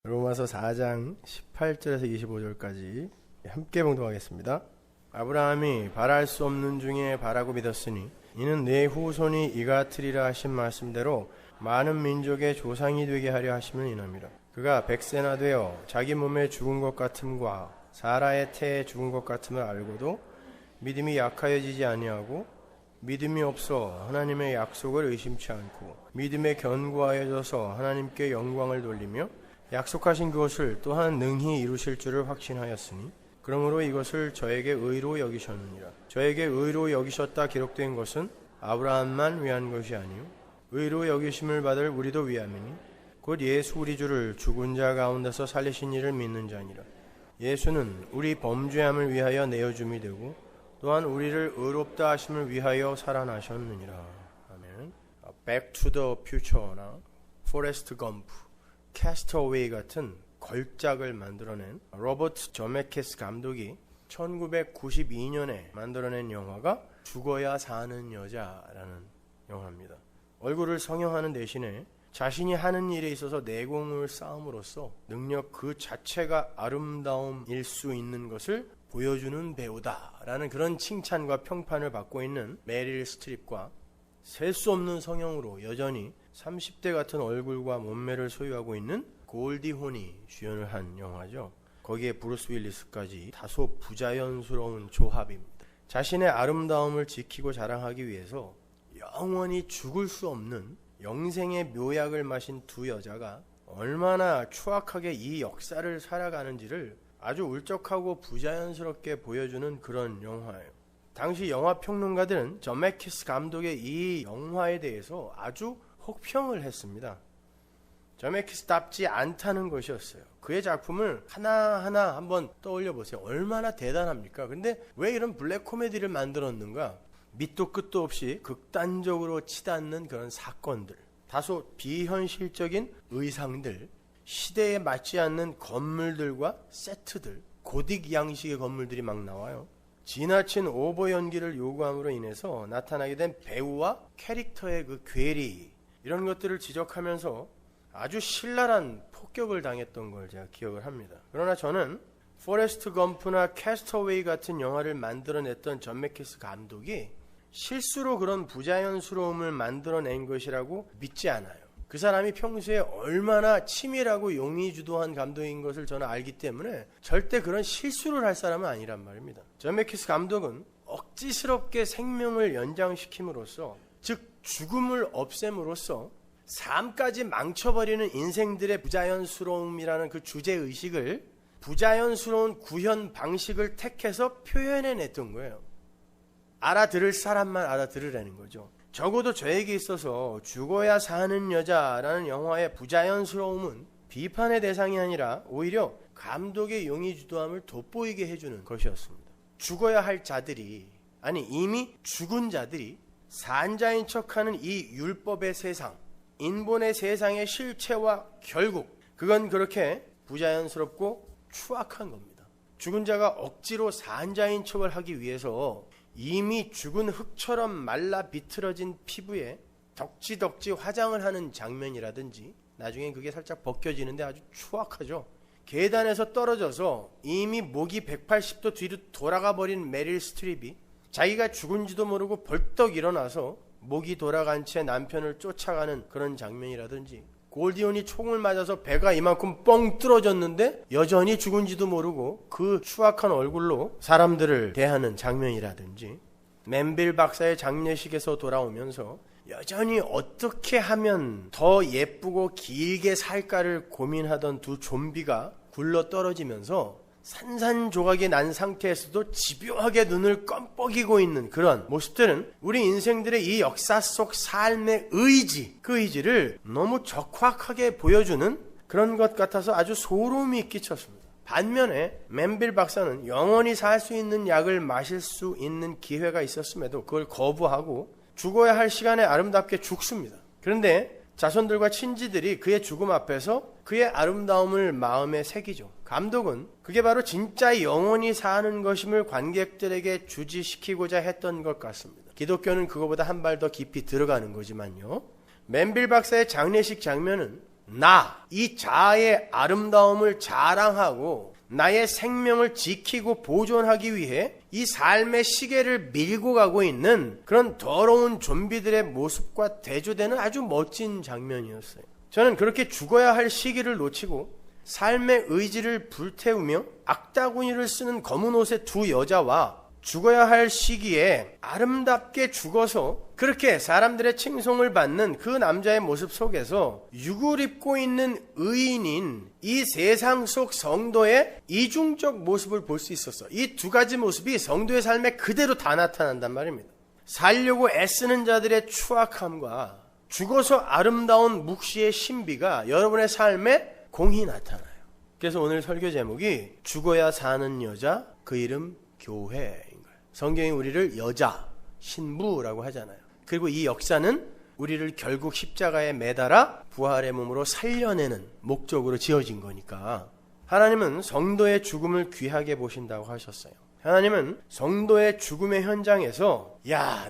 로마서 4장 18절에서 25절까지 함께 봉독하겠습니다. 아브라함이 바랄 수 없는 중에 바라고 믿었으니 이는 내 후손이 이같으리라 하신 말씀대로 많은 민족의 조상이 되게 하려 하심을 인함이라. 그가 백세나 되어 자기 몸에 죽은 것 같음과 사라의 태에 죽은 것 같음을 알고도 믿음이 약하여지지 아니하고 믿음이 없어 하나님의 약속을 의심치 않고 믿음에 견고하여져서 하나님께 영광을 돌리며 약속하신 그것을 또한 능히 이루실 줄을 확신하였으니 그러므로 이것을 저에게 의로 여기셨느니라. 저에게 의로 여기셨다 기록된 것은 아브라함만 위한 것이 아니요 의로 여기심을 받을 우리도 위함이니 곧 예수 우리 주를 죽은 자 가운데서 살리신 이를 믿는 자니라. 예수는 우리 범죄함을 위하여 내어줌이 되고 또한 우리를 의롭다 하심을 위하여 살아나셨느니라. 아멘. Back to the Future나 포레스트 검프, 캐스터웨이 같은 걸작을 만들어낸 로버트 저메키스 감독이 1992년에 만들어낸 영화가 죽어야 사는 여자라는 영화입니다. 얼굴을 성형하는 대신에 자신이 하는 일에 있어서 내공을 쌓음으로써 능력 그 자체가 아름다움일 수 있는 것을 보여주는 배우다라는 그런 칭찬과 평판을 받고 있는 메릴 스트립과 셀 수 없는 성형으로 여전히 30대 같은 얼굴과 몸매를 소유하고 있는 골디 혼이 주연을 한 영화죠. 거기에 브루스 윌리스까지 다소 부자연스러운 조합입니다. 자신의 아름다움을 지키고 자랑하기 위해서 영원히 죽을 수 없는 영생의 묘약을 마신 두 여자가 얼마나 추악하게 이 역사를 살아가는지를 아주 울적하고 부자연스럽게 보여주는 그런 영화예요. 당시 영화평론가들은 저메키스 감독의 이 영화에 대해서 아주 혹평을 했습니다. 저메키스답지 않다는 것이었어요. 그의 작품을 하나하나 한번 떠올려 보세요. 얼마나 대단합니까? 근데 왜 이런 블랙 코미디를 만들었는가? 밑도 끝도 없이 극단적으로 치닫는 그런 사건들, 다소 비현실적인 의상들, 시대에 맞지 않는 건물들과 세트들, 고딕 양식의 건물들이 막 나와요. 지나친 오버 연기를 요구함으로 인해서 나타나게 된 배우와 캐릭터의 그 괴리, 이런 것들을 지적하면서 아주 신랄한 폭격을 당했던 걸 제가 기억을 합니다. 그러나 저는 포레스트 검프나 캐스터웨이 같은 영화를 만들어냈던 존 매키스 감독이 실수로 그런 부자연스러움을 만들어낸 것이라고 믿지 않아요. 그 사람이 평소에 얼마나 치밀하고 용의주도한 감독인 것을 저는 알기 때문에 절대 그런 실수를 할 사람은 아니란 말입니다. 존 매키스 감독은 억지스럽게 생명을 연장시킴으로써, 즉 죽음을 없앰으로써 삶까지 망쳐버리는 인생들의 부자연스러움이라는 그 주제의식을, 부자연스러운 구현 방식을 택해서 표현해냈던 거예요. 알아들을 사람만 알아들으라는 거죠. 적어도 저에게 있어서 죽어야 사는 여자라는 영화의 부자연스러움은 비판의 대상이 아니라 오히려 감독의 용의주도함을 돋보이게 해주는 것이었습니다. 죽어야 할 자들이, 아니 이미 죽은 자들이 산자인 척하는 이 율법의 세상, 인본의 세상의 실체와 결국 그건 그렇게 부자연스럽고 추악한 겁니다. 죽은 자가 억지로 산자인 척을 하기 위해서 이미 죽은 흙처럼 말라 비틀어진 피부에 덕지덕지 화장을 하는 장면이라든지, 나중에 그게 살짝 벗겨지는데 아주 추악하죠. 계단에서 떨어져서 이미 목이 180도 뒤로 돌아가 버린 메릴 스트립이 자기가 죽은지도 모르고 벌떡 일어나서 목이 돌아간 채 남편을 쫓아가는 그런 장면이라든지, 골디온이 총을 맞아서 배가 이만큼 뻥 뚫어졌는데 여전히 죽은지도 모르고 그 추악한 얼굴로 사람들을 대하는 장면이라든지, 맨빌 박사의 장례식에서 돌아오면서 여전히 어떻게 하면 더 예쁘고 길게 살까를 고민하던 두 좀비가 굴러 떨어지면서 산산조각이 난 상태에서도 집요하게 눈을 껌뻑이고 있는 그런 모습들은 우리 인생들의 이 역사 속 삶의 의지, 그 의지를 너무 적확하게 보여주는 그런 것 같아서 아주 소름이 끼쳤습니다. 반면에 맨빌 박사는 영원히 살 수 있는 약을 마실 수 있는 기회가 있었음에도 그걸 거부하고 죽어야 할 시간에 아름답게 죽습니다. 그런데 자손들과 친지들이 그의 죽음 앞에서 그의 아름다움을 마음에 새기죠. 감독은 그게 바로 진짜 영원히 사는 것임을 관객들에게 주지시키고자 했던 것 같습니다. 기독교는 그거보다 한 발 더 깊이 들어가는 거지만요. 맨빌 박사의 장례식 장면은 이 자아의 아름다움을 자랑하고 나의 생명을 지키고 보존하기 위해 이 삶의 시계를 밀고 가고 있는 그런 더러운 좀비들의 모습과 대조되는 아주 멋진 장면이었어요. 저는 그렇게 죽어야 할 시기를 놓치고 삶의 의지를 불태우며 악다구니를 쓰는 검은 옷의 두 여자와 죽어야 할 시기에 아름답게 죽어서 그렇게 사람들의 칭송을 받는 그 남자의 모습 속에서 육을 입고 있는 의인인 이 세상 속 성도의 이중적 모습을 볼 수 있었어. 이 두 가지 모습이 성도의 삶에 그대로 다 나타난단 말입니다. 살려고 애쓰는 자들의 추악함과 죽어서 아름다운 묵시의 신비가 여러분의 삶에 공히 나타나요. 그래서 오늘 설교 제목이 죽어야 사는 여자, 그 이름 교회인 거예요. 성경이 우리를 여자, 신부라고 하잖아요. 그리고 이 역사는 우리를 결국 십자가에 매달아 부활의 몸으로 살려내는 목적으로 지어진 거니까 하나님은 성도의 죽음을 귀하게 보신다고 하셨어요. 하나님은 성도의 죽음의 현장에서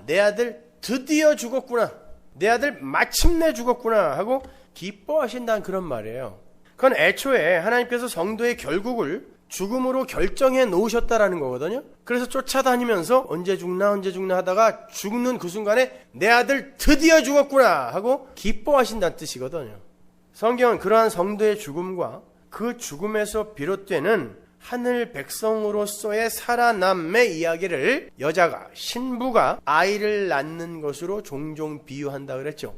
내 아들 드디어 죽었구나, 내 아들 마침내 죽었구나 하고 기뻐하신다는 그런 말이에요. 그건 애초에 하나님께서 성도의 결국을 죽음으로 결정해 놓으셨다라는 거거든요. 그래서 쫓아다니면서 언제 죽나 하다가 죽는 그 순간에 내 아들 드디어 죽었구나 하고 기뻐하신다는 뜻이거든요. 성경은 그러한 성도의 죽음과 그 죽음에서 비롯되는 하늘 백성으로서의 살아남의 이야기를 여자가, 신부가 아이를 낳는 것으로 종종 비유한다 그랬죠.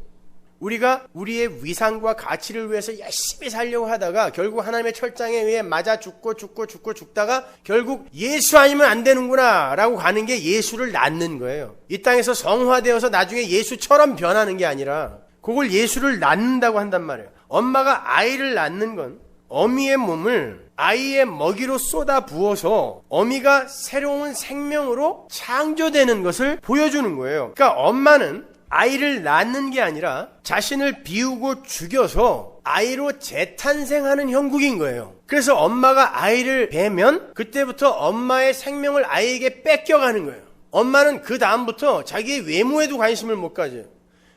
우리가 우리의 위상과 가치를 위해서 열심히 살려고 하다가 결국 하나님의 철장에 의해 맞아 죽다가 결국 예수 아니면 안 되는구나 라고 가는 게 예수를 낳는 거예요. 이 땅에서 성화되어서 나중에 예수처럼 변하는 게 아니라 그걸 예수를 낳는다고 한단 말이에요. 엄마가 아이를 낳는 건 어미의 몸을 아이의 먹이로 쏟아 부어서 어미가 새로운 생명으로 창조되는 것을 보여주는 거예요. 그러니까 엄마는 아이를 낳는 게 아니라 자신을 비우고 죽여서 아이로 재탄생하는 형국인 거예요. 그래서 엄마가 아이를 베면 그때부터 엄마의 생명을 아이에게 뺏겨가는 거예요. 엄마는 그 다음부터 자기의 외모에도 관심을 못 가져요.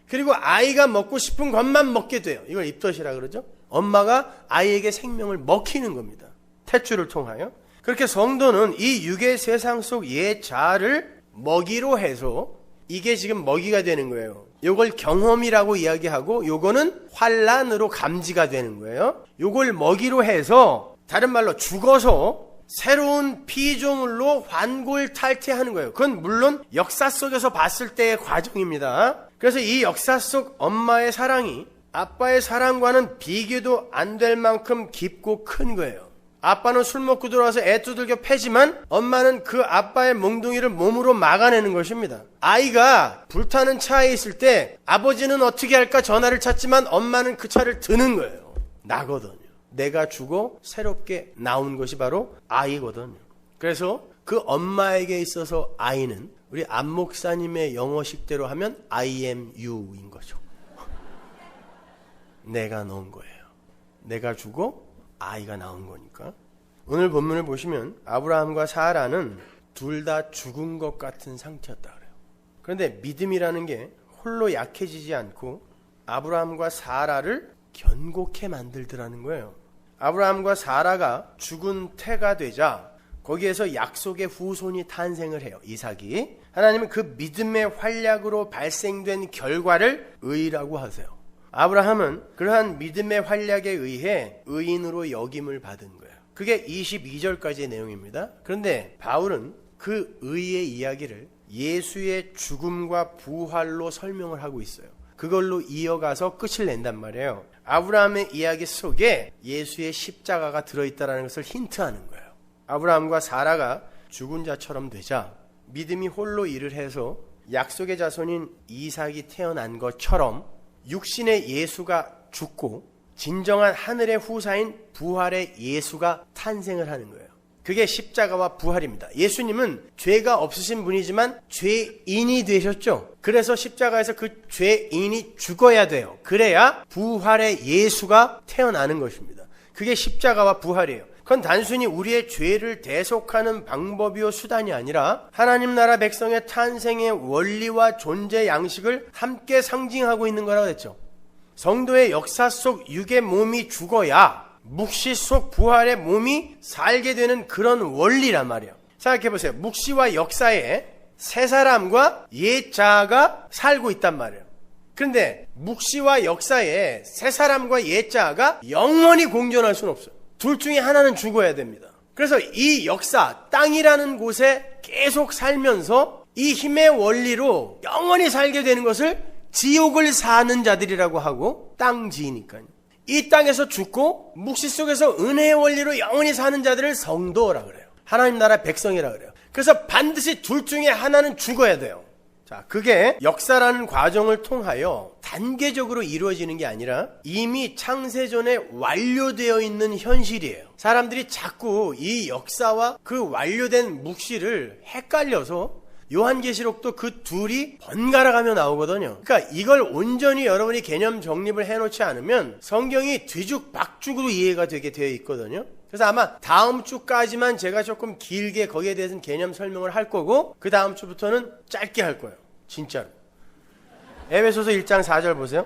그리고 아이가 먹고 싶은 것만 먹게 돼요. 이걸 입덧이라 그러죠. 엄마가 아이에게 생명을 먹히는 겁니다. 탯줄을 통하여. 그렇게 성도는 이 육의 세상 속 옛 자아를 먹이로 해서 이게 지금 먹이가 되는 거예요. 요걸 경험이라고 이야기하고 요거는 환란으로 감지가 되는 거예요. 요걸 먹이로 해서 다른 말로 죽어서 새로운 피조물로 환골탈태하는 거예요. 그건 물론 역사 속에서 봤을 때의 과정입니다. 그래서 이 역사 속 엄마의 사랑이 아빠의 사랑과는 비교도 안 될 만큼 깊고 큰 거예요. 아빠는 술 먹고 들어와서 애 두들겨 패지만 엄마는 그 아빠의 몽둥이를 몸으로 막아내는 것입니다. 아이가 불타는 차에 있을 때 아버지는 어떻게 할까 전화를 찾지만 엄마는 그 차를 드는 거예요. 나거든요. 내가 죽어 새롭게 나온 것이 바로 아이거든요. 그래서 그 엄마에게 있어서 아이는 우리 안 목사님의 영어식대로 하면 I am you인 거죠. 내가 넣은 거예요. 내가 죽어 아이가 나온 거니까. 오늘 본문을 보시면 아브라함과 사라는 둘 다 죽은 것 같은 상태였다 그래요. 그런데 믿음이라는 게 홀로 약해지지 않고 아브라함과 사라를 견고케 만들더라는 거예요. 아브라함과 사라가 죽은 태가 되자 거기에서 약속의 후손이 탄생을 해요. 이삭이. 하나님은 그 믿음의 활약으로 발생된 결과를 의라고 하세요. 아브라함은 그러한 믿음의 활약에 의해 의인으로 여김을 받은 거예요. 그게 22절까지의 내용입니다. 그런데 바울은 그 의의 이야기를 예수의 죽음과 부활로 설명을 하고 있어요. 그걸로 이어가서 끝을 낸단 말이에요. 아브라함의 이야기 속에 예수의 십자가가 들어있다는 것을 힌트하는 거예요. 아브라함과 사라가 죽은 자처럼 되자 믿음이 홀로 일을 해서 약속의 자손인 이삭이 태어난 것처럼 육신의 예수가 죽고 진정한 하늘의 후사인 부활의 예수가 탄생을 하는 거예요. 그게 십자가와 부활입니다. 예수님은 죄가 없으신 분이지만 죄인이 되셨죠. 그래서 십자가에서 그 죄인이 죽어야 돼요. 그래야 부활의 예수가 태어나는 것입니다. 그게 십자가와 부활이에요. 그건 단순히 우리의 죄를 대속하는 방법이요 수단이 아니라 하나님 나라 백성의 탄생의 원리와 존재 양식을 함께 상징하고 있는 거라고 했죠. 성도의 역사 속 육의 몸이 죽어야 묵시 속 부활의 몸이 살게 되는 그런 원리란 말이에요. 생각해보세요. 묵시와 역사에 새 사람과 옛 자아가 살고 있단 말이에요. 그런데 묵시와 역사에 새 사람과 옛 자아가 영원히 공존할 수는 없어요. 둘 중에 하나는 죽어야 됩니다. 그래서 이 역사, 땅이라는 곳에 계속 살면서 이 힘의 원리로 영원히 살게 되는 것을 지옥을 사는 자들이라고 하고, 땅지니까요. 이 땅에서 죽고 묵시 속에서 은혜의 원리로 영원히 사는 자들을 성도라 그래요. 하나님 나라 백성이라 그래요. 그래서 반드시 둘 중에 하나는 죽어야 돼요. 자, 그게 역사라는 과정을 통하여 단계적으로 이루어지는 게 아니라 이미 창세전에 완료되어 있는 현실이에요. 사람들이 자꾸 이 역사와 그 완료된 묵시를 헷갈려서 요한계시록도 그 둘이 번갈아가며 나오거든요. 그러니까 이걸 온전히 여러분이 개념 정립을 해놓지 않으면 성경이 뒤죽박죽으로 이해가 되게 되어 있거든요. 그래서 아마 다음 주까지만 제가 조금 길게 거기에 대해서는 개념 설명을 할 거고, 그 다음 주부터는 짧게 할 거예요. 진짜로. 에베소서 1장 4절 보세요.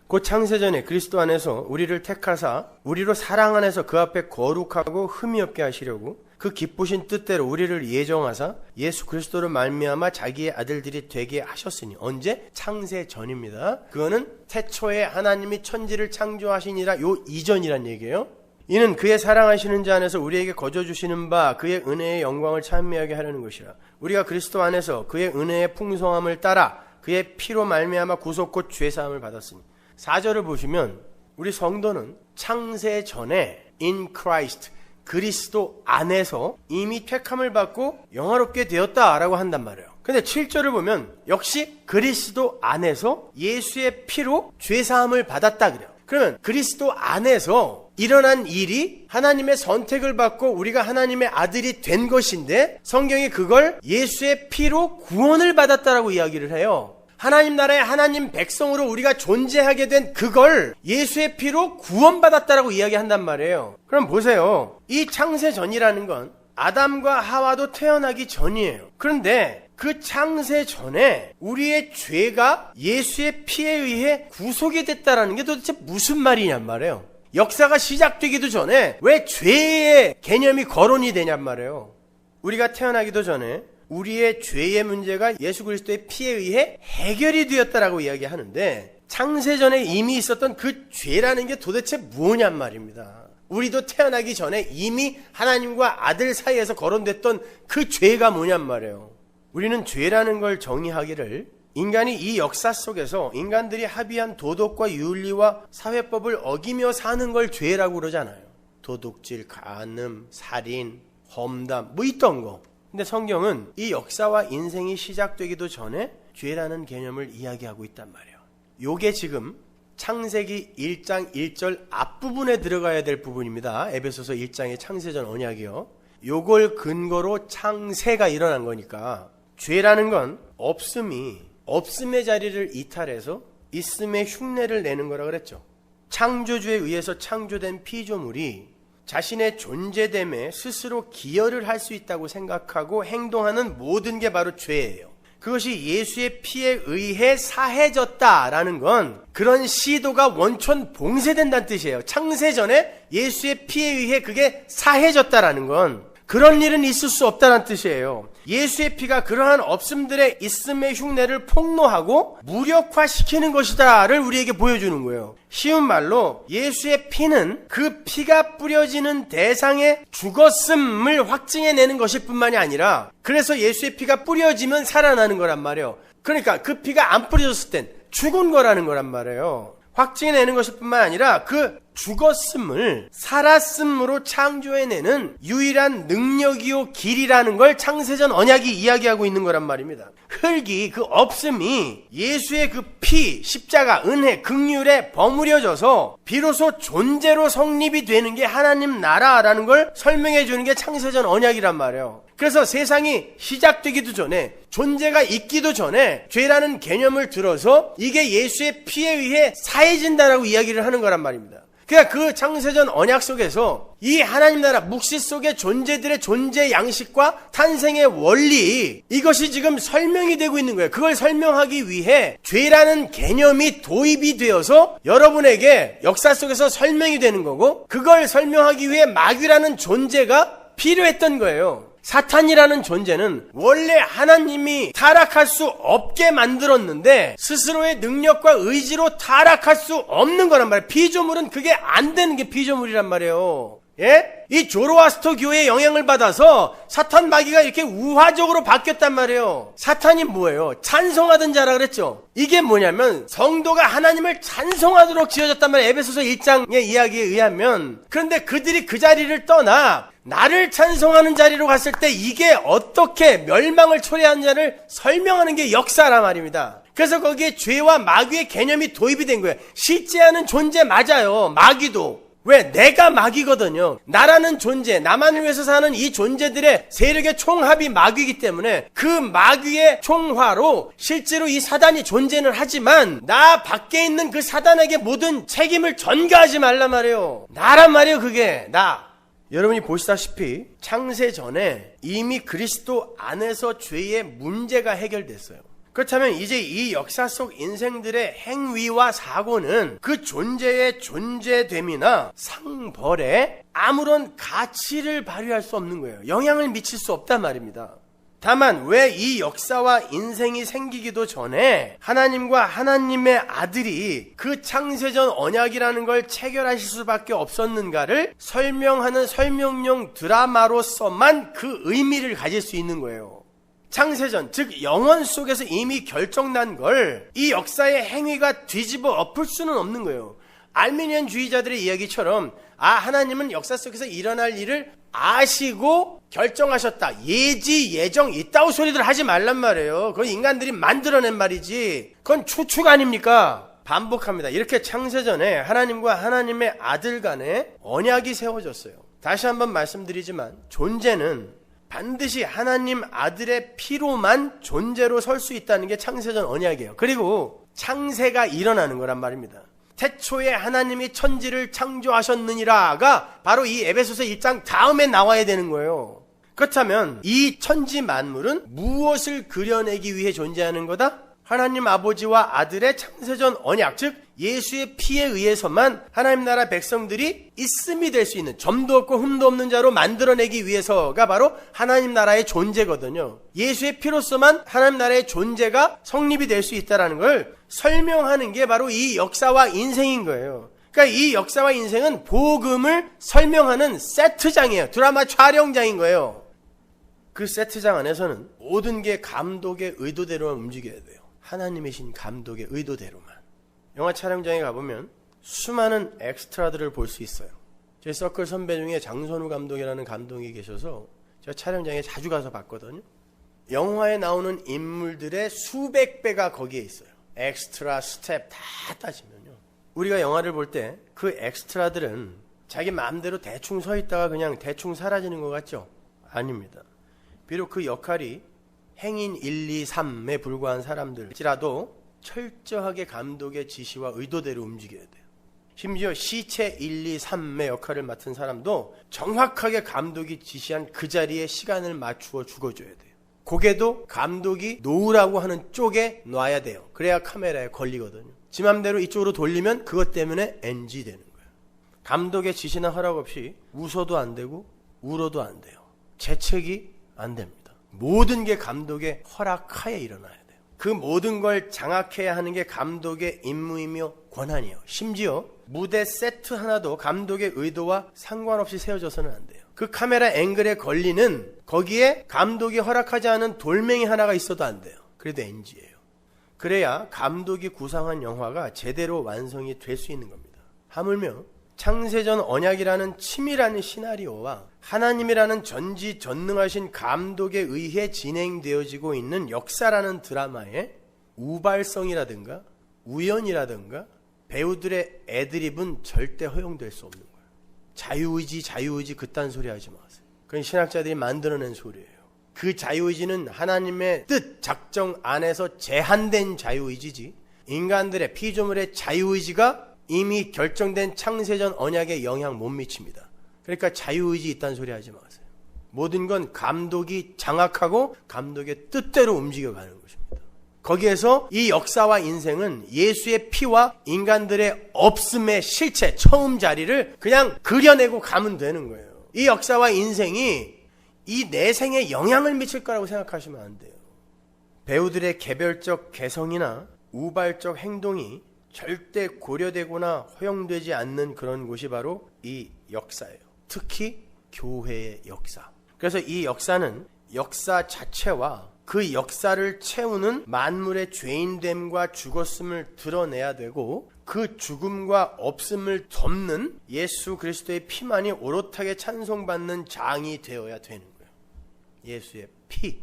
곧 창세전에 그리스도 안에서 우리를 택하사 우리로 사랑 안에서 그 앞에 거룩하고 흠이 없게 하시려고 그 기쁘신 뜻대로 우리를 예정하사 예수 그리스도로 말미암아 자기의 아들들이 되게 하셨으니. 언제? 창세전입니다. 그거는 태초에 하나님이 천지를 창조하시니라 요 이전이란 얘기예요. 이는 그의 사랑하시는 자 안에서 우리에게 거저 주시는 바 그의 은혜의 영광을 찬미하게 하려는 것이라. 우리가 그리스도 안에서 그의 은혜의 풍성함을 따라 그의 피로 말미암아 구속 곧 죄사함을 받았으니. 4절을 보시면 우리 성도는 창세 전에 in Christ, 그리스도 안에서 이미 택함을 받고 영화롭게 되었다라고 한단 말이에요. 근데 7절을 보면 역시 그리스도 안에서 예수의 피로 죄사함을 받았다 그래요. 그러면 그리스도 안에서 일어난 일이 하나님의 선택을 받고 우리가 하나님의 아들이 된 것인데, 성경이 그걸 예수의 피로 구원을 받았다라고 이야기를 해요. 하나님 나라의 하나님 백성으로 우리가 존재하게 된 그걸 예수의 피로 구원받았다라고 이야기한단 말이에요. 그럼 보세요. 이 창세전이라는 건 아담과 하와도 태어나기 전이에요. 그런데 그 창세 전에 우리의 죄가 예수의 피에 의해 구속이 됐다라는 게 도대체 무슨 말이냔 말이에요. 역사가 시작되기도 전에 왜 죄의 개념이 거론이 되냔 말이에요. 우리가 태어나기도 전에 우리의 죄의 문제가 예수 그리스도의 피에 의해 해결이 되었다라고 이야기하는데, 창세전에 이미 있었던 그 죄라는 게 도대체 뭐냔 말입니다. 우리도 태어나기 전에 이미 하나님과 아들 사이에서 거론됐던 그 죄가 뭐냔 말이에요. 우리는 죄라는 걸 정의하기를 인간이 이 역사 속에서 인간들이 합의한 도덕과 윤리와 사회법을 어기며 사는 걸 죄라고 그러잖아요. 도둑질, 간음, 살인, 험담 뭐 있던 거. 근데 성경은 이 역사와 인생이 시작되기도 전에 죄라는 개념을 이야기하고 있단 말이에요. 요게 지금 창세기 1장 1절 앞부분에 들어가야 될 부분입니다. 에베소서 1장의 창세전 언약이요. 요걸 근거로 창세가 일어난 거니까, 죄라는 건 없음의 자리를 이탈해서 있음의 흉내를 내는 거라 그랬죠. 창조주에 의해서 창조된 피조물이 자신의 존재됨에 스스로 기여를 할 수 있다고 생각하고 행동하는 모든 게 바로 죄예요. 그것이 예수의 피에 의해 사해졌다라는 건 그런 시도가 원천 봉쇄된다는 뜻이에요. 창세전에 예수의 피에 의해 그게 사해졌다라는 건 그런 일은 있을 수 없다는 뜻이에요. 예수의 피가 그러한 없음들의 있음의 흉내를 폭로하고 무력화시키는 것이다를 우리에게 보여주는 거예요. 쉬운 말로 예수의 피는 그 피가 뿌려지는 대상의 죽었음을 확증해내는 것일 뿐만이 아니라, 그래서 예수의 피가 뿌려지면 살아나는 거란 말이에요. 그러니까 그 피가 안 뿌려졌을 땐 죽은 거라는 거란 말이에요. 확증해내는 것일 뿐만 아니라 그 죽었음을 살았음으로 창조해내는 유일한 능력이요 길이라는 걸 창세전 언약이 이야기하고 있는 거란 말입니다. 흙이, 그 없음이 예수의 그 피, 십자가, 은혜, 긍휼에 버무려져서 비로소 존재로 성립이 되는 게 하나님 나라라는 걸 설명해 주는 게 창세전 언약이란 말이에요. 그래서 세상이 시작되기도 전에, 존재가 있기도 전에 죄라는 개념을 들어서 이게 예수의 피에 의해 사해진다라고 이야기를 하는 거란 말입니다. 그러니까 그 창세전 언약 속에서 이 하나님 나라 묵시 속의 존재들의 존재 양식과 탄생의 원리, 이것이 지금 설명이 되고 있는 거예요. 그걸 설명하기 위해 죄라는 개념이 도입이 되어서 여러분에게 역사 속에서 설명이 되는 거고, 그걸 설명하기 위해 마귀라는 존재가 필요했던 거예요. 사탄이라는 존재는 원래 하나님이 타락할 수 없게 만들었는데 스스로의 능력과 의지로 타락할 수 없는 거란 말이에요. 피조물은 그게 안 되는 게 피조물이란 말이에요. 예? 이 조로아스터 교회의 영향을 받아서 사탄 마귀가 이렇게 우화적으로 바뀌었단 말이에요. 사탄이 뭐예요? 찬송하던 자라 그랬죠. 이게 뭐냐면 성도가 하나님을 찬송하도록 지어졌단 말이에요. 에베소서 1장의 이야기에 의하면. 그런데 그들이 그 자리를 떠나 나를 찬송하는 자리로 갔을 때 이게 어떻게 멸망을 초래하느냐를 설명하는 게 역사란 말입니다. 그래서 거기에 죄와 마귀의 개념이 도입이 된 거예요. 실제하는 존재 맞아요. 마귀도. 왜? 내가 마귀거든요. 나라는 존재, 나만을 위해서 사는 이 존재들의 세력의 총합이 마귀이기 때문에 그 마귀의 총화로 실제로 이 사단이 존재는 하지만 나 밖에 있는 그 사단에게 모든 책임을 전가하지 말란 말이에요. 나란 말이에요. 그게 나. 여러분이 보시다시피 창세 전에 이미 그리스도 안에서 죄의 문제가 해결됐어요. 그렇다면 이제 이 역사 속 인생들의 행위와 사고는 그 존재의 존재됨이나 상벌에 아무런 가치를 발휘할 수 없는 거예요. 영향을 미칠 수 없단 말입니다. 다만 왜 이 역사와 인생이 생기기도 전에 하나님과 하나님의 아들이 그 창세전 언약이라는 걸 체결하실 수밖에 없었는가를 설명하는 설명용 드라마로서만 그 의미를 가질 수 있는 거예요. 창세전, 즉 영원 속에서 이미 결정난 걸 이 역사의 행위가 뒤집어 엎을 수는 없는 거예요. 알미니안주의자들의 이야기처럼 하나님은 역사 속에서 일어날 일을 아시고 결정하셨다. 예지, 예정, 이따위 소리들 하지 말란 말이에요. 그건 인간들이 만들어낸 말이지. 그건 추측 아닙니까? 반복합니다. 이렇게 창세전에 하나님과 하나님의 아들 간에 언약이 세워졌어요. 다시 한번 말씀드리지만 존재는 반드시 하나님 아들의 피로만 존재로 설 수 있다는 게 창세전 언약이에요. 그리고 창세가 일어나는 거란 말입니다. 태초에 하나님이 천지를 창조하셨느니라가 바로 이 에베소서 1장 다음에 나와야 되는 거예요. 그렇다면 이 천지 만물은 무엇을 그려내기 위해 존재하는 거다? 하나님 아버지와 아들의 창세전 언약, 즉 예수의 피에 의해서만 하나님 나라 백성들이 있음이 될 수 있는, 점도 없고 흠도 없는 자로 만들어내기 위해서가 바로 하나님 나라의 존재거든요. 예수의 피로서만 하나님 나라의 존재가 성립이 될 수 있다는 걸 설명하는 게 바로 이 역사와 인생인 거예요. 그러니까 이 역사와 인생은 복음을 설명하는 세트장이에요. 드라마 촬영장인 거예요. 그 세트장 안에서는 모든 게 감독의 의도대로만 움직여야 돼요. 하나님이신 감독의 의도대로만. 영화 촬영장에 가보면 수많은 엑스트라들을 볼 수 있어요. 제 서클 선배 중에 장선우 감독이라는 감독이 계셔서 제가 촬영장에 자주 가서 봤거든요. 영화에 나오는 인물들의 수백 배가 거기에 있어요. 엑스트라, 스텝 다 따지면요. 우리가 영화를 볼 때 그 엑스트라들은 자기 마음대로 대충 서 있다가 그냥 대충 사라지는 것 같죠? 아닙니다. 비록 그 역할이 행인 1, 2, 3에 불과한 사람들이라도 철저하게 감독의 지시와 의도대로 움직여야 돼요. 심지어 시체 1, 2, 3의 역할을 맡은 사람도 정확하게 감독이 지시한 그 자리에 시간을 맞추어 죽어줘야 돼요. 고개도 감독이 놓으라고 하는 쪽에 놔야 돼요. 그래야 카메라에 걸리거든요. 지 맘대로 이쪽으로 돌리면 그것 때문에 NG 되는 거예요. 감독의 지시나 허락 없이 웃어도 안 되고 울어도 안 돼요. 재채기 안 됩니다. 모든 게 감독의 허락하에 일어나야 돼요. 그 모든 걸 장악해야 하는 게 감독의 임무이며 권한이에요. 심지어 무대 세트 하나도 감독의 의도와 상관없이 세워져서는 안 돼요. 그 카메라 앵글에 걸리는 거기에 감독이 허락하지 않은 돌멩이 하나가 있어도 안 돼요. 그래도 NG예요. 그래야 감독이 구상한 영화가 제대로 완성이 될 수 있는 겁니다. 하물며 창세전 언약이라는 치밀한 시나리오와 하나님이라는 전지전능하신 감독에 의해 진행되어지고 있는 역사라는 드라마의 우발성이라든가 우연이라든가 배우들의 애드립은 절대 허용될 수 없는 거예요. 자유의지 그딴 소리 하지 마세요. 그건 신학자들이 만들어낸 소리예요. 그 자유의지는 하나님의 뜻, 작정 안에서 제한된 자유의지지 인간들의 피조물의 자유의지가 이미 결정된 창세전 언약에 영향 못 미칩니다. 그러니까 자유의지 있다는 소리 하지 마세요. 모든 건 감독이 장악하고 감독의 뜻대로 움직여가는 것입니다. 거기에서 이 역사와 인생은 예수의 피와 인간들의 없음의 실체, 처음 자리를 그냥 그려내고 가면 되는 거예요. 이 역사와 인생이 이 내생에 영향을 미칠 거라고 생각하시면 안 돼요. 배우들의 개별적 개성이나 우발적 행동이 절대 고려되거나 허용되지 않는 그런 곳이 바로 이 역사예요. 특히 교회의 역사. 그래서 이 역사는 역사 자체와 그 역사를 채우는 만물의 죄인됨과 죽었음을 드러내야 되고 그 죽음과 없음을 덮는 예수 그리스도의 피만이 오롯하게 찬송받는 장이 되어야 되는 거예요. 예수의 피.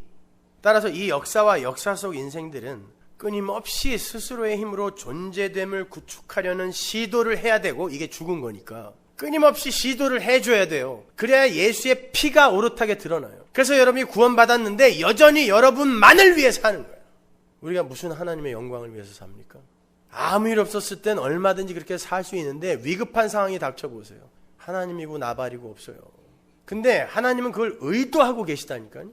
따라서 이 역사와 역사 속 인생들은 끊임없이 스스로의 힘으로 존재됨을 구축하려는 시도를 해야 되고 이게 죽은 거니까 끊임없이 시도를 해줘야 돼요. 그래야 예수의 피가 오롯하게 드러나요. 그래서 여러분이 구원받았는데 여전히 여러분만을 위해 사는 거예요. 우리가 무슨 하나님의 영광을 위해서 삽니까? 아무 일 없었을 땐 얼마든지 그렇게 살 수 있는데 위급한 상황이 닥쳐보세요. 하나님이고 나발이고 없어요. 근데 하나님은 그걸 의도하고 계시다니까요.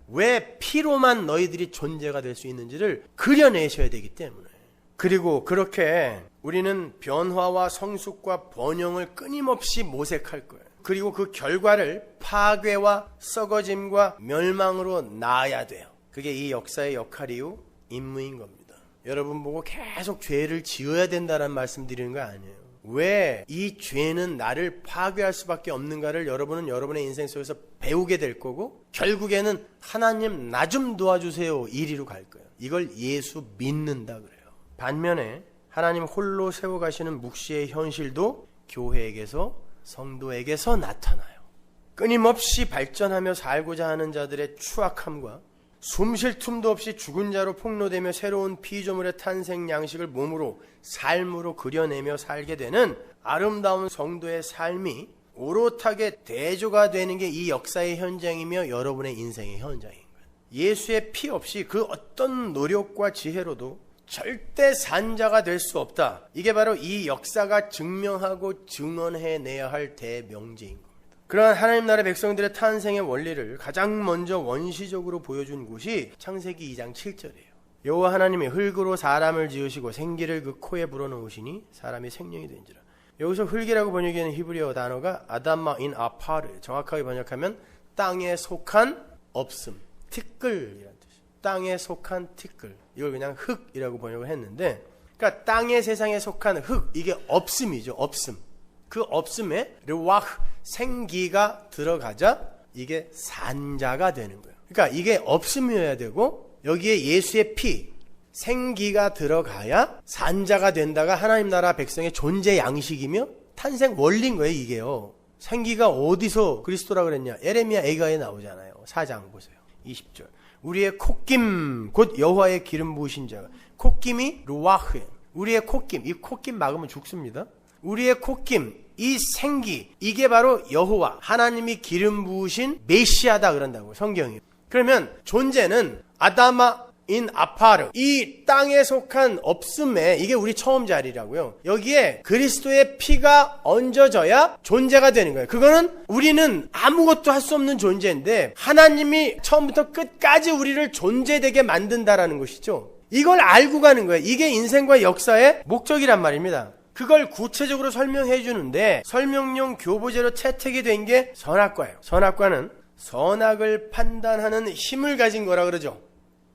왜 피로만 너희들이 존재가 될 수 있는지를 그려내셔야 되기 때문에. 그리고 그렇게 우리는 변화와 성숙과 번영을 끊임없이 모색할 거예요. 그리고 그 결과를 파괴와 썩어짐과 멸망으로 낳아야 돼요. 그게 이 역사의 역할이요 임무인 겁니다. 여러분 보고 계속 죄를 지어야 된다는 말씀 드리는 거 아니에요. 왜 이 죄는 나를 파괴할 수밖에 없는가를 여러분은 여러분의 인생 속에서 배우게 될 거고 결국에는 하나님 나 좀 도와주세요 이리로 갈 거예요. 이걸 예수 믿는다 그래요. 반면에 하나님 홀로 세워가시는 묵시의 현실도 교회에게서 성도에게서 나타나요. 끊임없이 발전하며 살고자 하는 자들의 추악함과 숨 쉴 틈도 없이 죽은 자로 폭로되며 새로운 피조물의 탄생 양식을 몸으로 삶으로 그려내며 살게 되는 아름다운 성도의 삶이 오롯하게 대조가 되는 게 이 역사의 현장이며 여러분의 인생의 현장인 거예요. 예수의 피 없이 그 어떤 노력과 지혜로도 절대 산자가 될 수 없다. 이게 바로 이 역사가 증명하고 증언해내야 할 대명제인 겁니다. 그러한 하나님 나라의 백성들의 탄생의 원리를 가장 먼저 원시적으로 보여준 곳이 창세기 2장 7절이에요. 여호와 하나님이 흙으로 사람을 지으시고 생기를 그 코에 불어넣으시니 사람이 생명이 된지라. 여기서 흙이라고 번역되는 히브리어 단어가 아담마 인 아파르, 정확하게 번역하면 땅에 속한 없음, 티끌이라는 뜻이에요. 땅에 속한 티끌. 이걸 그냥 흙이라고 번역을 했는데, 그러니까 땅의 세상에 속한 흙, 이게 없음이죠. 없음. 그 없음에 르와흐, 생기가 들어가자 이게 산자가 되는 거예요. 그러니까 이게 없음이어야 되고 여기에 예수의 피, 생기가 들어가야 산자가 된다가 하나님 나라 백성의 존재 양식이며 탄생 원리인 거예요. 이게요. 생기가 어디서 그리스도라 그랬냐? 에레미야 에가에 나오잖아요. 4장 보세요. 20절. 우리의 콧김 곧 여호와의 기름 부으신 자가, 콧김이 루아흐, 우리의 콧김, 이 콧김 막으면 죽습니다. 우리의 콧김, 이 생기, 이게 바로 여호와 하나님이 기름 부으신 메시아다 그런다고 성경이. 그러면 존재는 아다마 인 아파르, 이 땅에 속한 없음에, 이게 우리 처음 자리라고요. 여기에 그리스도의 피가 얹어져야 존재가 되는 거예요. 그거는 우리는 아무것도 할 수 없는 존재인데 하나님이 처음부터 끝까지 우리를 존재되게 만든다라는 것이죠. 이걸 알고 가는 거예요. 이게 인생과 역사의 목적이란 말입니다. 그걸 구체적으로 설명해 주는데 설명용 교보제로 채택이 된 게 선악과예요. 선악과는 선악을 판단하는 힘을 가진 거라 그러죠.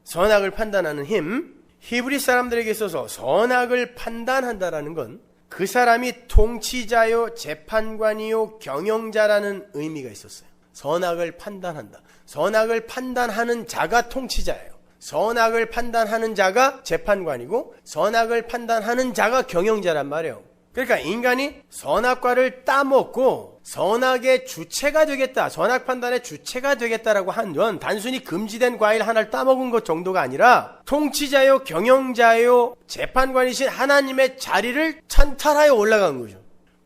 선악을 판단하는 힘. 히브리 사람들에게 있어서 선악을 판단한다라는 건 그 사람이 통치자요, 재판관이요, 경영자라는 의미가 있었어요. 선악을 판단한다. 선악을 판단하는 자가 통치자예요. 선악을 판단하는 자가 재판관이고 선악을 판단하는 자가 경영자란 말이에요. 그러니까 인간이 선악과를 따먹고 선악의 주체가 되겠다, 선악 판단의 주체가 되겠다라고 한 건 단순히 금지된 과일 하나를 따먹은 것 정도가 아니라 통치자요, 경영자요, 재판관이신 하나님의 자리를 찬탈하여 올라간 거죠.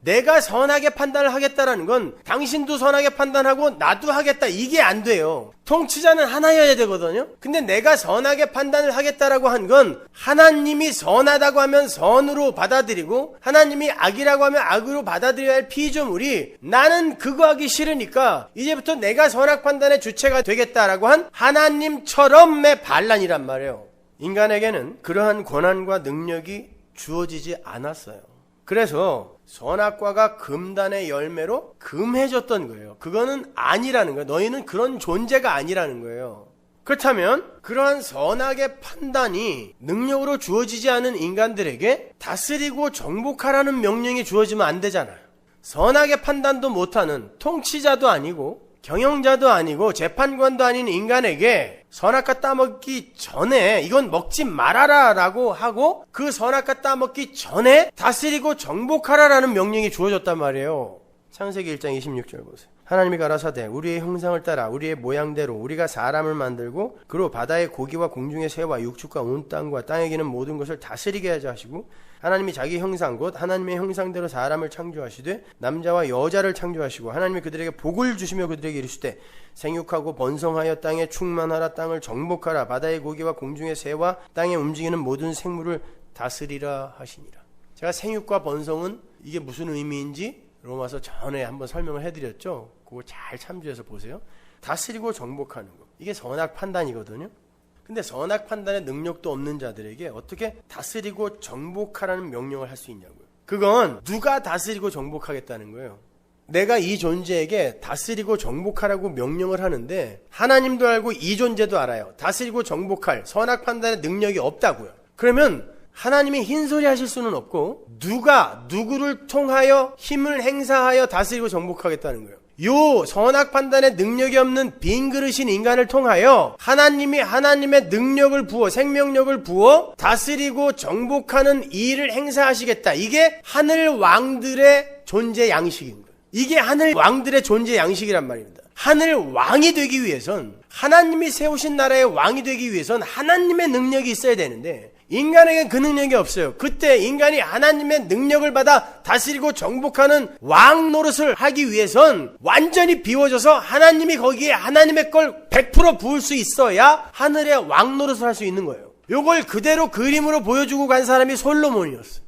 내가 선하게 판단을 하겠다라는 건 당신도 선하게 판단하고 나도 하겠다, 이게 안 돼요. 통치자는 하나여야 되거든요. 근데 내가 선하게 판단을 하겠다라고 한 건 하나님이 선하다고 하면 선으로 받아들이고 하나님이 악이라고 하면 악으로 받아들여야 할 피조물이 나는 그거 하기 싫으니까 이제부터 내가 선악 판단의 주체가 되겠다라고 한 하나님처럼의 반란이란 말이에요. 인간에게는 그러한 권한과 능력이 주어지지 않았어요. 그래서 선악과가 금단의 열매로 금해졌던 거예요. 그거는 아니라는 거예요. 너희는 그런 존재가 아니라는 거예요. 그렇다면 그러한 선악의 판단이 능력으로 주어지지 않은 인간들에게 다스리고 정복하라는 명령이 주어지면 안 되잖아요. 선악의 판단도 못하는 통치자도 아니고 경영자도 아니고 재판관도 아닌 인간에게 선악과 따먹기 전에 이건 먹지 말아라 라고 하고 그 선악과 따먹기 전에 다스리고 정복하라라는 명령이 주어졌단 말이에요. 창세기 1장 26절 보세요. 하나님이 가라사대 우리의 형상을 따라 우리의 모양대로 우리가 사람을 만들고 그로 바다의 고기와 공중의 새와 육축과 온 땅과 땅에 기는 모든 것을 다스리게 하자 하시고 하나님이 자기 형상 곧 하나님의 형상대로 사람을 창조하시되 남자와 여자를 창조하시고 하나님이 그들에게 복을 주시며 그들에게 이르시되 생육하고 번성하여 땅에 충만하라 땅을 정복하라 바다의 고기와 공중의 새와 땅에 움직이는 모든 생물을 다스리라 하시니라. 제가 생육과 번성은 이게 무슨 의미인지 로마서 전에 한번 설명을 해드렸죠. 그거 잘 참조해서 보세요. 다스리고 정복하는 거, 이게 선악 판단이거든요. 근데 선악 판단의 능력도 없는 자들에게 어떻게 다스리고 정복하라는 명령을 할 수 있냐고요. 그건 누가 다스리고 정복하겠다는 거예요. 내가 이 존재에게 다스리고 정복하라고 명령을 하는데 하나님도 알고 이 존재도 알아요. 다스리고 정복할 선악 판단의 능력이 없다고요. 그러면 하나님이 흰소리 하실 수는 없고 누가 누구를 통하여 힘을 행사하여 다스리고 정복하겠다는 거예요. 요 선악 판단의 능력이 없는 빈 그릇인 인간을 통하여 하나님이 하나님의 능력을 부어 생명력을 부어 다스리고 정복하는 일을 행사하시겠다. 이게 하늘 왕들의 존재 양식인 거예요. 이게 하늘 왕들의 존재 양식이란 말입니다. 하늘 왕이 되기 위해선 하나님이 세우신 나라의 왕이 되기 위해선 하나님의 능력이 있어야 되는데 인간에게 그 능력이 없어요. 그때 인간이 하나님의 능력을 받아 다스리고 정복하는 왕 노릇을 하기 위해선 완전히 비워져서 하나님이 거기에 하나님의 걸 100% 부을 수 있어야 하늘의 왕 노릇을 할 수 있는 거예요. 요걸 그대로 그림으로 보여주고 간 사람이 솔로몬이었어요.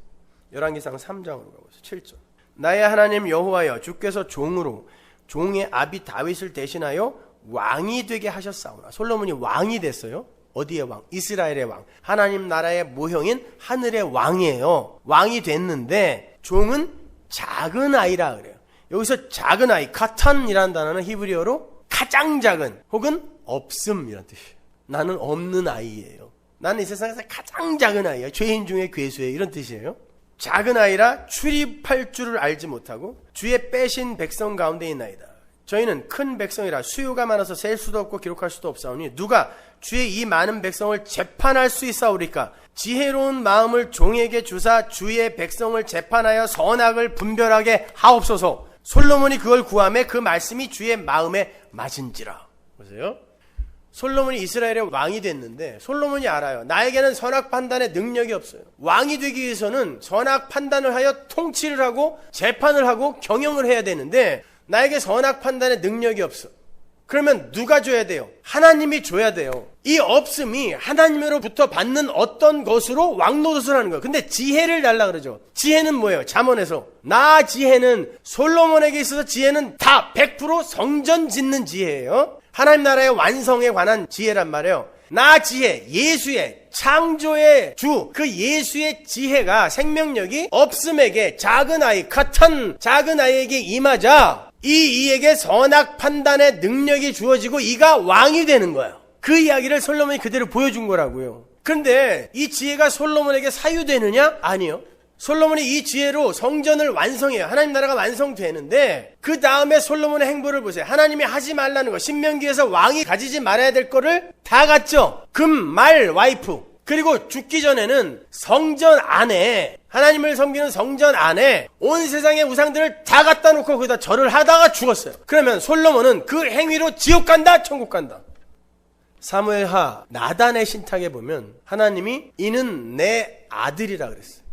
열왕기상 3장으로 가보세요. 7절. 나의 하나님 여호와여 주께서 종으로 종의 아비 다윗을 대신하여 왕이 되게 하셨사오나. 솔로몬이 왕이 됐어요. 어디의 왕? 이스라엘의 왕. 하나님 나라의 모형인 하늘의 왕이에요. 왕이 됐는데 종은 작은 아이라 그래요. 여기서 작은 아이, 카탄이라는 단어는 히브리어로 가장 작은 혹은 없음이라는 뜻이에요. 나는 없는 아이예요. 나는 이 세상에서 가장 작은 아이야. 죄인 중에 괴수예요. 이런 뜻이에요. 작은 아이라 출입할 줄을 알지 못하고 주의 빼신 백성 가운데 있나이다. 저희는 큰 백성이라 수요가 많아서 셀 수도 없고 기록할 수도 없사오니 누가 주의 이 많은 백성을 재판할 수 있사오리까? 지혜로운 마음을 종에게 주사 주의 백성을 재판하여 선악을 분별하게 하옵소서. 솔로몬이 그걸 구하매 그 말씀이 주의 마음에 맞은지라. 보세요. 솔로몬이 이스라엘의 왕이 됐는데 솔로몬이 알아요. 나에게는 선악 판단의 능력이 없어요. 왕이 되기 위해서는 선악 판단을 하여 통치를 하고 재판을 하고 경영을 해야 되는데 나에게 선악 판단의 능력이 없어. 그러면 누가 줘야 돼요? 하나님이 줘야 돼요. 이 없음이 하나님으로부터 받는 어떤 것으로 왕노릇을 하는 거예요. 근데 지혜를 달라 그러죠. 지혜는 뭐예요? 잠언에서 나 지혜는 솔로몬에게 있어서 지혜는 다 100% 성전 짓는 지혜예요. 하나님 나라의 완성에 관한 지혜란 말이에요. 나 지혜, 예수의 창조의 주, 그 예수의 지혜가 생명력이 없음에게 작은 아이, 카탄 작은 아이에게 임하자 이에게 선악 판단의 능력이 주어지고 이가 왕이 되는 거예요. 그 이야기를 솔로몬이 그대로 보여준 거라고요. 그런데 이 지혜가 솔로몬에게 사유되느냐? 아니요. 솔로몬이 이 지혜로 성전을 완성해요. 하나님 나라가 완성되는데 그 다음에 솔로몬의 행보를 보세요. 하나님이 하지 말라는 거, 신명기에서 왕이 가지지 말아야 될 거를 다 갖죠. 금, 말, 와이프. 그리고 죽기 전에는 성전 안에, 하나님을 섬기는 성전 안에 온 세상의 우상들을 다 갖다 놓고 거기다 절을 하다가 죽었어요. 그러면 솔로몬은 그 행위로 지옥 간다, 천국 간다. 사무엘하 나단의 신탁에 보면 하나님이 이는 내 아들이라 그랬어요.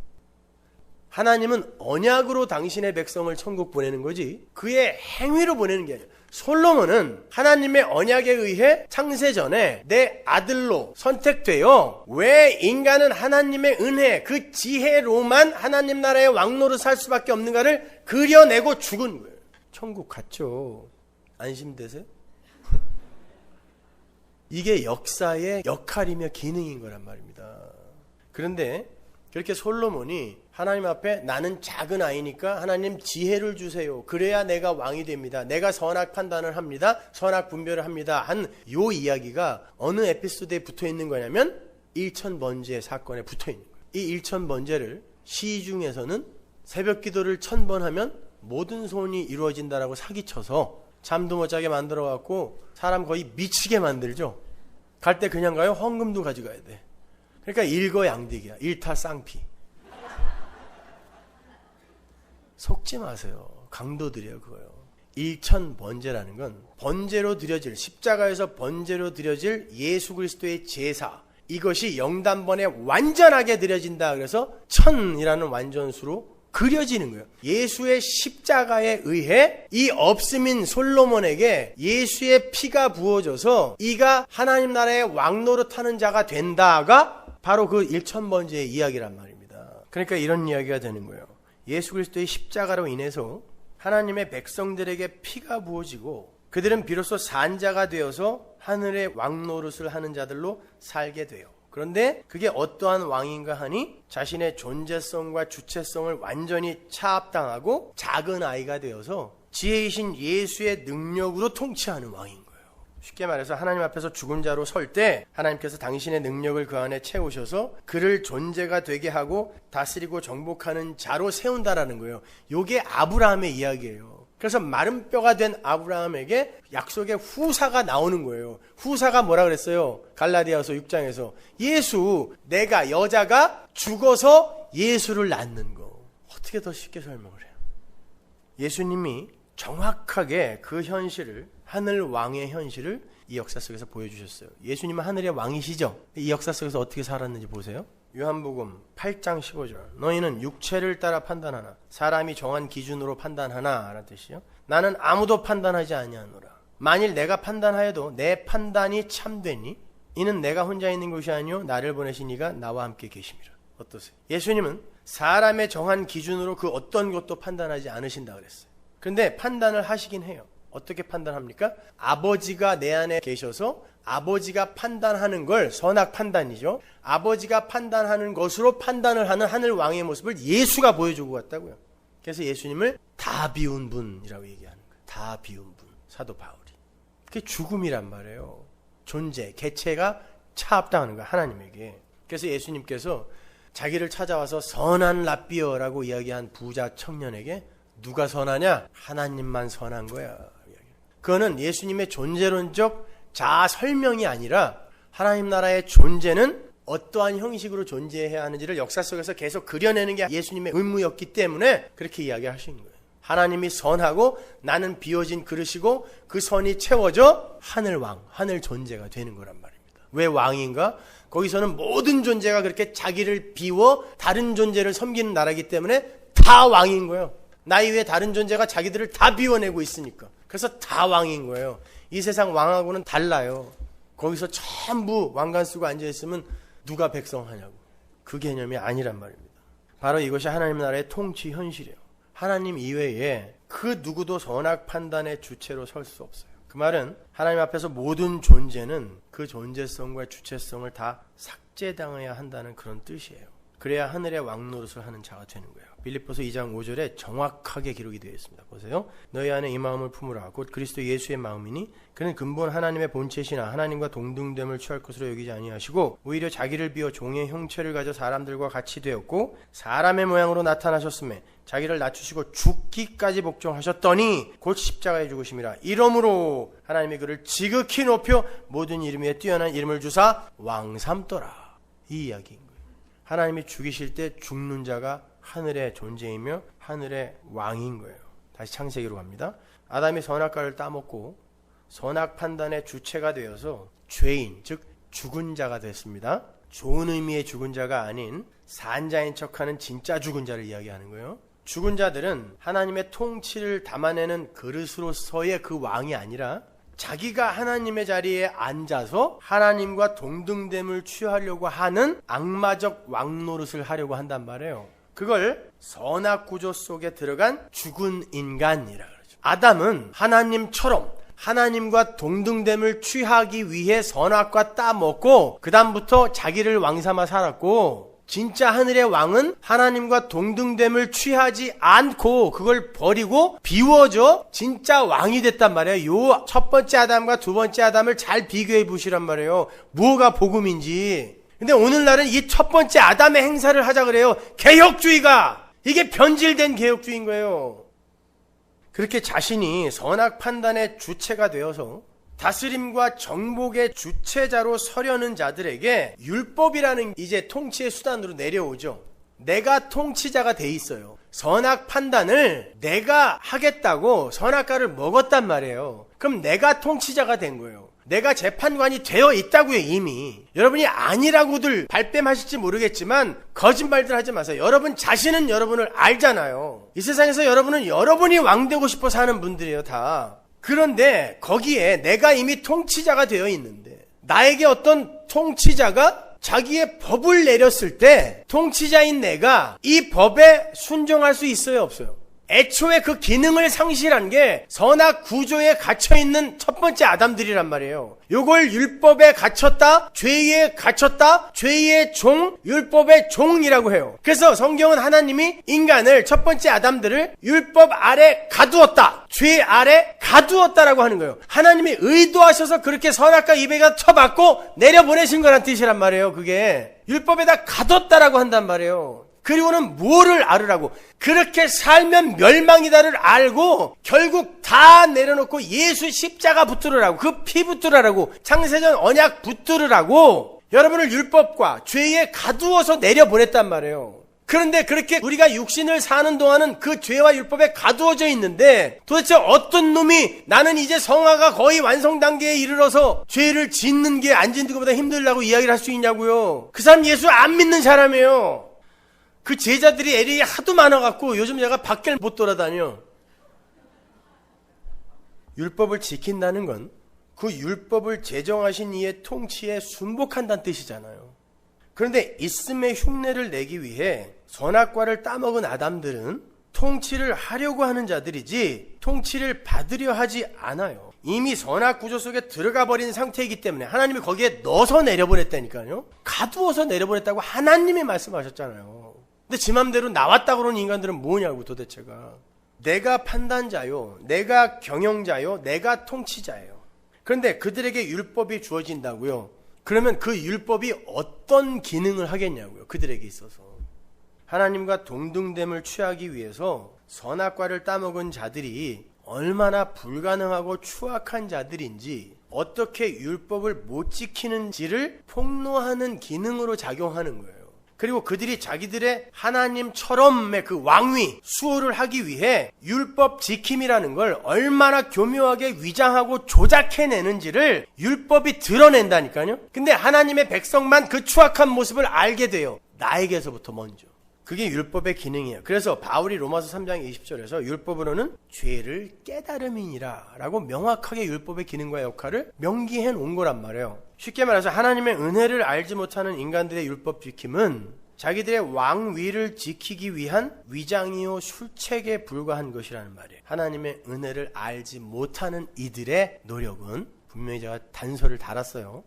하나님은 언약으로 당신의 백성을 천국 보내는 거지 그의 행위로 보내는 게 아니에요. 솔로몬은 하나님의 언약에 의해 창세 전에 내 아들로 선택되어 왜 인간은 하나님의 은혜 그 지혜로만 하나님 나라의 왕노로 살 수밖에 없는가를 그려내고 죽은 거예요. 천국 갔죠. 안심되세요? 이게 역사의 역할이며 기능인 거란 말입니다. 그런데 그렇게 솔로몬이 하나님 앞에 나는 작은 아이니까 하나님 지혜를 주세요. 그래야 내가 왕이 됩니다. 내가 선악 판단을 합니다. 선악 분별을 합니다. 한 요 이야기가 어느 에피소드에 붙어 있는 거냐면 일천번제 사건에 붙어 있는 거예요. 이 일천번제를 시중에서는 새벽 기도를 1000번 하면 모든 소원이 이루어진다라고 사기쳐서 잠도 못 자게 만들어 갖고 사람 거의 미치게 만들죠. 갈 때 그냥 가요? 헌금도 가져가야 돼. 그러니까 일거양득이야. 일타쌍피. 속지 마세요. 강도들이에요, 그거요. 일천번제라는 건 번제로 드려질, 십자가에서 번제로 드려질 예수 그리스도의 제사, 이것이 영단번에 완전하게 드려진다. 그래서 천이라는 완전수로 그려지는 거예요. 예수의 십자가에 의해 이 없음인 솔로몬에게 예수의 피가 부어져서 이가 하나님 나라의 왕노릇하는 자가 된다가 바로 그 일천번제의 이야기란 말입니다. 그러니까 이런 이야기가 되는 거예요. 예수 그리스도의 십자가로 인해서 하나님의 백성들에게 피가 부어지고 그들은 비로소 산자가 되어서 하늘의 왕노릇을 하는 자들로 살게 돼요. 그런데 그게 어떠한 왕인가 하니 자신의 존재성과 주체성을 완전히 차압당하고 작은 아이가 되어서 지혜이신 예수의 능력으로 통치하는 왕인 거예요. 쉽게 말해서 하나님 앞에서 죽은 자로 설 때 하나님께서 당신의 능력을 그 안에 채우셔서 그를 존재가 되게 하고 다스리고 정복하는 자로 세운다라는 거예요. 이게 아브라함의 이야기예요. 그래서 마른 뼈가 된 아브라함에게 약속의 후사가 나오는 거예요. 후사가 뭐라 그랬어요? 갈라디아서 6장에서 예수, 내가 여자가 죽어서 예수를 낳는 거. 어떻게 더 쉽게 설명을 해요? 예수님이 정확하게 그 현실을, 하늘 왕의 현실을 이 역사 속에서 보여주셨어요. 예수님은 하늘의 왕이시죠? 이 역사 속에서 어떻게 살았는지 보세요. 요한복음 8장 15절. 너희는 육체를 따라 판단하나 사람이 정한 기준으로 판단하나 라는 뜻이요. 나는 아무도 판단하지 아니하노라. 만일 내가 판단하여도 내 판단이 참되니 이는 내가 혼자 있는 것이 아니요 나를 보내신 이가 나와 함께 계심이라. 어떠세요? 예수님은 사람의 정한 기준으로 그 어떤 것도 판단하지 않으신다 그랬어요. 그런데 판단을 하시긴 해요. 어떻게 판단합니까? 아버지가 내 안에 계셔서 아버지가 판단하는 걸, 선악 판단이죠. 아버지가 판단하는 것으로 판단을 하는 하늘 왕의 모습을 예수가 보여주고 갔다고요. 그래서 예수님을 다 비운 분이라고 얘기하는 거예요. 다 비운 분, 사도 바울이. 그게 죽음이란 말이에요. 존재, 개체가 차압당하는 거예요, 하나님에게. 그래서 예수님께서 자기를 찾아와서 선한 랍비어라고 이야기한 부자 청년에게 누가 선하냐? 하나님만 선한 거야. 그거는 예수님의 존재론적 자아 설명이 아니라 하나님 나라의 존재는 어떠한 형식으로 존재해야 하는지를 역사 속에서 계속 그려내는 게 예수님의 의무였기 때문에 그렇게 이야기하신 거예요. 하나님이 선하고 나는 비워진 그릇이고 그 선이 채워져 하늘 왕, 하늘 존재가 되는 거란 말입니다. 왜 왕인가? 거기서는 모든 존재가 그렇게 자기를 비워 다른 존재를 섬기는 나라이기 때문에 다 왕인 거예요. 나 이외에 다른 존재가 자기들을 다 비워내고 있으니까. 그래서 다 왕인 거예요. 이 세상 왕하고는 달라요. 거기서 전부 왕관 쓰고 앉아있으면 누가 백성하냐고. 그 개념이 아니란 말입니다. 바로 이것이 하나님 나라의 통치 현실이에요. 하나님 이외에 그 누구도 선악 판단의 주체로 설 수 없어요. 그 말은 하나님 앞에서 모든 존재는 그 존재성과 주체성을 다 삭제당해야 한다는 그런 뜻이에요. 그래야 하늘의 왕노릇을 하는 자가 되는 거예요. 빌립보서 2장 5절에 정확하게 기록이 되어 있습니다. 보세요. 너희 안에 이 마음을 품으라. 곧 그리스도 예수의 마음이니 그는 근본 하나님의 본체시나 하나님과 동등됨을 취할 것으로 여기지 아니하시고 오히려 자기를 비워 종의 형체를 가져 사람들과 같이 되었고 사람의 모양으로 나타나셨음에 자기를 낮추시고 죽기까지 복종하셨더니 곧 십자가에 죽으심이라. 이러므로 하나님이 그를 지극히 높여 모든 이름 위에 뛰어난 이름을 주사 왕 삼더라. 이 이야기인 거예요. 하나님이 죽이실 때 죽는 자가 하늘의 존재이며 하늘의 왕인 거예요. 다시 창세기로 갑니다. 아담이 선악과를 따먹고 선악 판단의 주체가 되어서 죄인, 즉 죽은 자가 됐습니다. 좋은 의미의 죽은 자가 아닌 산자인 척하는 진짜 죽은 자를 이야기하는 거예요. 죽은 자들은 하나님의 통치를 담아내는 그릇으로서의 그 왕이 아니라 자기가 하나님의 자리에 앉아서 하나님과 동등됨을 취하려고 하는 악마적 왕노릇을 하려고 한단 말이에요. 그걸 선악 구조 속에 들어간 죽은 인간이라 그러죠. 아담은 하나님처럼 하나님과 동등됨을 취하기 위해 선악과 따먹고 그 다음부터 자기를 왕삼아 살았고, 진짜 하늘의 왕은 하나님과 동등됨을 취하지 않고 그걸 버리고 비워져 진짜 왕이 됐단 말이에요. 요 첫 번째 아담과 두 번째 아담을 잘 비교해 보시란 말이에요. 뭐가 복음인지. 근데 오늘날은 이 첫 번째 아담의 행사를 하자 그래요. 개혁주의가. 이게 변질된 개혁주의인 거예요. 그렇게 자신이 선악 판단의 주체가 되어서 다스림과 정복의 주체자로 서려는 자들에게 율법이라는 이제 통치의 수단으로 내려오죠. 내가 통치자가 돼 있어요. 선악 판단을 내가 하겠다고 선악과를 먹었단 말이에요. 그럼 내가 통치자가 된 거예요. 내가 재판관이 되어 있다고요, 이미. 여러분이 아니라고들 발뺌하실지 모르겠지만 거짓말들 하지 마세요. 여러분 자신은 여러분을 알잖아요. 이 세상에서 여러분은 여러분이 왕 되고 싶어 사는 분들이에요, 다. 그런데 거기에 내가 이미 통치자가 되어 있는데 나에게 어떤 통치자가 자기의 법을 내렸을 때 통치자인 내가 이 법에 순종할 수 있어요, 없어요? 애초에 그 기능을 상실한 게 선악 구조에 갇혀있는 첫 번째 아담들이란 말이에요. 요걸 율법에 갇혔다, 죄에 갇혔다, 죄의 종, 율법의 종이라고 해요. 그래서 성경은 하나님이 인간을, 첫 번째 아담들을 율법 아래 가두었다, 죄 아래 가두었다라고 하는 거예요. 하나님이 의도하셔서 그렇게 선악과 이백을 쳐받고 내려보내신 거란 뜻이란 말이에요. 그게 율법에다 가뒀다라고 한단 말이에요. 그리고는 뭐를 알으라고? 그렇게 살면 멸망이다를 알고 결국 다 내려놓고 예수 십자가 붙들으라고, 그 피 붙들으라고, 창세전 언약 붙들으라고 여러분을 율법과 죄에 가두어서 내려보냈단 말이에요. 그런데 그렇게 우리가 육신을 사는 동안은 그 죄와 율법에 가두어져 있는데 도대체 어떤 놈이 나는 이제 성화가 거의 완성 단계에 이르러서 죄를 짓는 게 안 짓는 것보다 힘들다고 이야기를 할 수 있냐고요. 그 사람 예수 안 믿는 사람이에요. 그 제자들이 애들이 하도 많아갖고 요즘 내가 밖을 못 돌아다녀. 율법을 지킨다는 건 그 율법을 제정하신 이의 통치에 순복한다는 뜻이잖아요. 그런데 있음의 흉내를 내기 위해 선악과를 따먹은 아담들은 통치를 하려고 하는 자들이지 통치를 받으려 하지 않아요. 이미 선악 구조 속에 들어가 버린 상태이기 때문에 하나님이 거기에 넣어서 내려보냈다니까요. 가두어서 내려보냈다고 하나님이 말씀하셨잖아요. 근데 지 맘대로 나왔다 그러는 인간들은 뭐냐고 도대체가. 내가 판단자요, 내가 경영자요, 내가 통치자예요. 그런데 그들에게 율법이 주어진다고요. 그러면 그 율법이 어떤 기능을 하겠냐고요, 그들에게 있어서. 하나님과 동등됨을 취하기 위해서 선악과를 따먹은 자들이 얼마나 불가능하고 추악한 자들인지, 어떻게 율법을 못 지키는지를 폭로하는 기능으로 작용하는 거예요. 그리고 그들이 자기들의 하나님처럼의 그 왕위 수호를 하기 위해 율법 지킴이라는 걸 얼마나 교묘하게 위장하고 조작해내는지를 율법이 드러낸다니까요. 근데 하나님의 백성만 그 추악한 모습을 알게 돼요. 나에게서부터 먼저. 그게 율법의 기능이에요. 그래서 바울이 로마서 3장 20절에서 율법으로는 죄를 깨달음이니라 라고 명확하게 율법의 기능과 역할을 명기해 놓은 거란 말이에요. 쉽게 말해서 하나님의 은혜를 알지 못하는 인간들의 율법 지킴은 자기들의 왕위를 지키기 위한 위장이요 술책에 불과한 것이라는 말이에요. 하나님의 은혜를 알지 못하는 이들의 노력은, 분명히 제가 단서를 달았어요,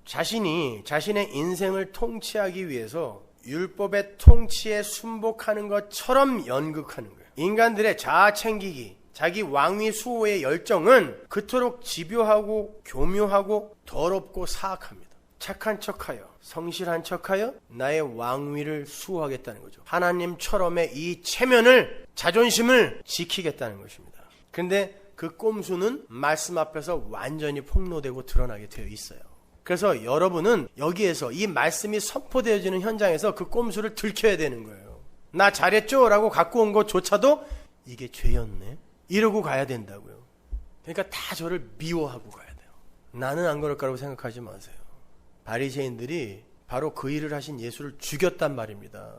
자신이 자신의 인생을 통치하기 위해서 율법의 통치에 순복하는 것처럼 연극하는 거예요. 인간들의 자아 챙기기, 자기 왕위 수호의 열정은 그토록 집요하고 교묘하고 더럽고 사악합니다. 착한 척하여, 성실한 척하여 나의 왕위를 수호하겠다는 거죠. 하나님처럼의 이 체면을, 자존심을 지키겠다는 것입니다. 그런데 그 꼼수는 말씀 앞에서 완전히 폭로되고 드러나게 되어 있어요. 그래서 여러분은 여기에서 이 말씀이 선포되어지는 현장에서 그 꼼수를 들켜야 되는 거예요. 나 잘했죠? 라고 갖고 온 것조차도 이게 죄였네? 이러고 가야 된다고요. 그러니까 다 저를 미워하고 가야 돼요. 나는 안 그럴 거라고 생각하지 마세요. 바리새인들이 바로 그 일을 하신 예수를 죽였단 말입니다.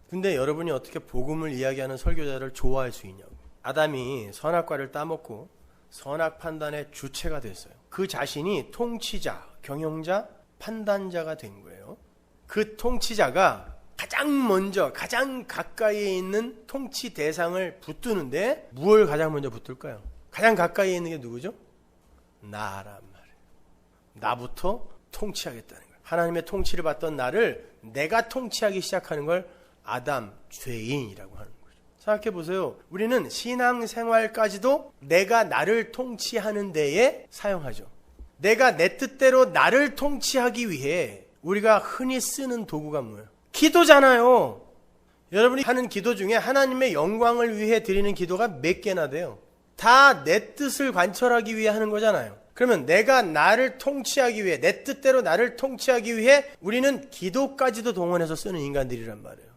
근데 여러분이 어떻게 복음을 이야기하는 설교자를 좋아할 수 있냐고. 아담이 선악과를 따먹고 선악 판단의 주체가 됐어요. 그 자신이 통치자, 경영자, 판단자가 된 거예요. 그 통치자가 가장 먼저 가장 가까이에 있는 통치 대상을 붙드는데 무엇을 가장 먼저 붙들까요? 가장 가까이에 있는 게 누구죠? 나란 말이에요. 나부터 통치하겠다는 거예요. 하나님의 통치를 받던 나를 내가 통치하기 시작하는 걸 아담, 죄인이라고 하는 거죠. 생각해 보세요. 우리는 신앙생활까지도 내가 나를 통치하는 데에 사용하죠. 내가 내 뜻대로 나를 통치하기 위해 우리가 흔히 쓰는 도구가 뭐예요? 기도잖아요. 여러분이 하는 기도 중에 하나님의 영광을 위해 드리는 기도가 몇 개나 돼요? 다 내 뜻을 관철하기 위해 하는 거잖아요. 그러면 내가 나를 통치하기 위해, 내 뜻대로 나를 통치하기 위해 우리는 기도까지도 동원해서 쓰는 인간들이란 말이에요.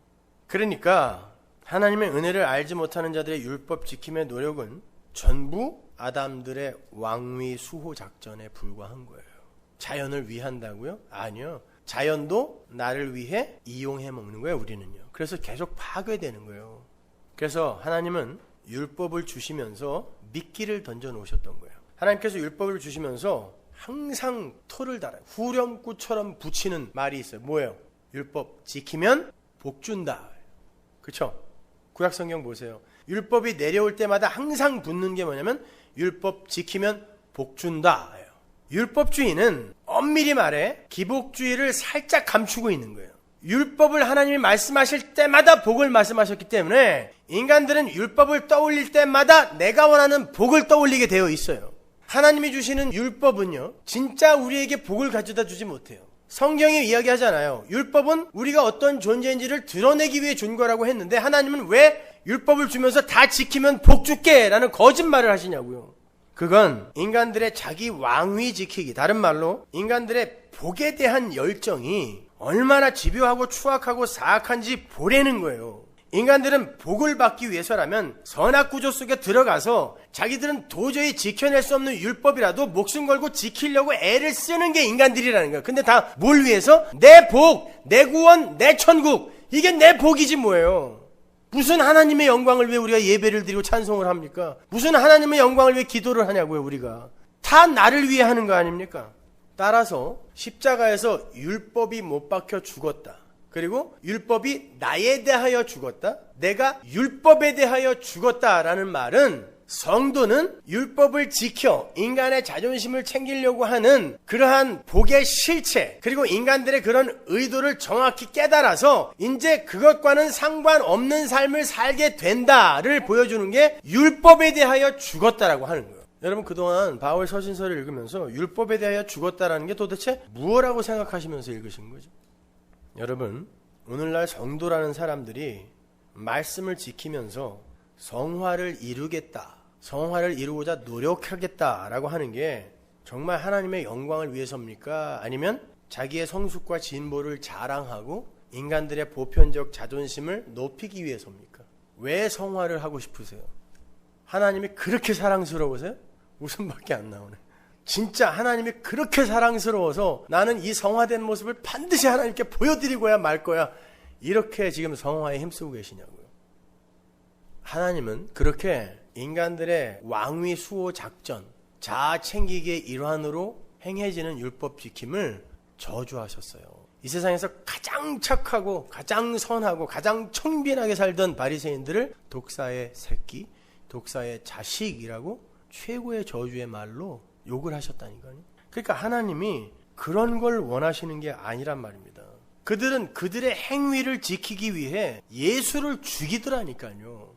그러니까 하나님의 은혜를 알지 못하는 자들의 율법 지킴의 노력은 전부 아담들의 왕위 수호 작전에 불과한 거예요. 자연을 위한다고요? 아니요. 자연도 나를 위해 이용해 먹는 거예요, 우리는요. 그래서 계속 파괴되는 거예요. 그래서 하나님은 율법을 주시면서 미끼를 던져 놓으셨던 거예요. 하나님께서 율법을 주시면서 항상 토를 달아요. 후렴구처럼 붙이는 말이 있어요. 뭐예요? 율법 지키면 복 준다. 그렇죠? 구약성경 보세요. 율법이 내려올 때마다 항상 붙는 게 뭐냐면 율법 지키면 복 준다. 율법주의는 엄밀히 말해 기복주의를 살짝 감추고 있는 거예요. 율법을 하나님이 말씀하실 때마다 복을 말씀하셨기 때문에 인간들은 율법을 떠올릴 때마다 내가 원하는 복을 떠올리게 되어 있어요. 하나님이 주시는 율법은요, 진짜 우리에게 복을 가져다 주지 못해요. 성경이 이야기하잖아요. 율법은 우리가 어떤 존재인지를 드러내기 위해 준 거라고 했는데 하나님은 왜 율법을 주면서 다 지키면 복 줄게 라는 거짓말을 하시냐고요. 그건 인간들의 자기 왕위 지키기, 다른 말로 인간들의 복에 대한 열정이 얼마나 집요하고 추악하고 사악한지 보라는 거예요. 인간들은 복을 받기 위해서라면 선악구조 속에 들어가서 자기들은 도저히 지켜낼 수 없는 율법이라도 목숨 걸고 지키려고 애를 쓰는 게 인간들이라는 거예요. 근데 다 뭘 위해서? 내 복, 내 구원, 내 천국. 이게 내 복이지 뭐예요. 무슨 하나님의 영광을 위해 우리가 예배를 드리고 찬송을 합니까? 무슨 하나님의 영광을 위해 기도를 하냐고요, 우리가. 다 나를 위해 하는 거 아닙니까? 따라서 십자가에서 율법이 못 박혀 죽었다. 그리고 율법이 나에 대하여 죽었다. 내가 율법에 대하여 죽었다라는 말은 성도는 율법을 지켜 인간의 자존심을 챙기려고 하는 그러한 복의 실체, 그리고 인간들의 그런 의도를 정확히 깨달아서 이제 그것과는 상관없는 삶을 살게 된다를 보여주는 게 율법에 대하여 죽었다라고 하는 거예요. 여러분, 그동안 바울 서신서를 읽으면서 율법에 대하여 죽었다라는 게 도대체 무엇이라고 생각하시면서 읽으신 거죠? 여러분, 오늘날 성도라는 사람들이 말씀을 지키면서 성화를 이루겠다, 성화를 이루고자 노력하겠다라고 하는 게 정말 하나님의 영광을 위해서입니까? 아니면 자기의 성숙과 진보를 자랑하고 인간들의 보편적 자존심을 높이기 위해서입니까? 왜 성화를 하고 싶으세요? 하나님이 그렇게 사랑스러우세요? 웃음밖에 안 나오네. 진짜 하나님이 그렇게 사랑스러워서 나는 이 성화된 모습을 반드시 하나님께 보여드리고야 말 거야, 이렇게 지금 성화에 힘쓰고 계시냐고요. 하나님은 그렇게 인간들의 왕위 수호 작전, 자아 챙기기의 일환으로 행해지는 율법 지킴을 저주하셨어요. 이 세상에서 가장 착하고 가장 선하고 가장 청빈하게 살던 바리새인들을 독사의 새끼, 독사의 자식이라고 최고의 저주의 말로 욕을 하셨다니까요. 그러니까 하나님이 그런 걸 원하시는 게 아니란 말입니다. 그들은 그들의 행위를 지키기 위해 예수를 죽이더라니까요.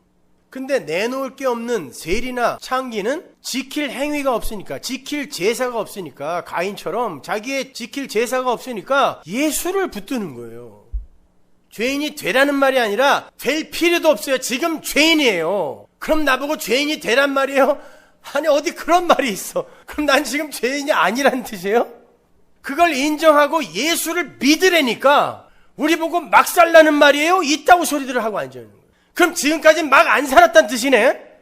근데 내놓을 게 없는 셀이나 창기는 지킬 행위가 없으니까, 지킬 제사가 없으니까, 가인처럼 자기의 지킬 제사가 없으니까 예수를 붙드는 거예요. 죄인이 되라는 말이 아니라 될 필요도 없어요. 지금 죄인이에요. 그럼 나보고 죄인이 되란 말이에요? 아니, 어디 그런 말이 있어. 그럼 난 지금 죄인이 아니란 뜻이에요? 그걸 인정하고 예수를 믿으라니까 우리 보고 막 살라는 말이에요? 있다고 소리들을 하고 앉아있는 거예요. 그럼 지금까지 막 안 살았다는 뜻이네?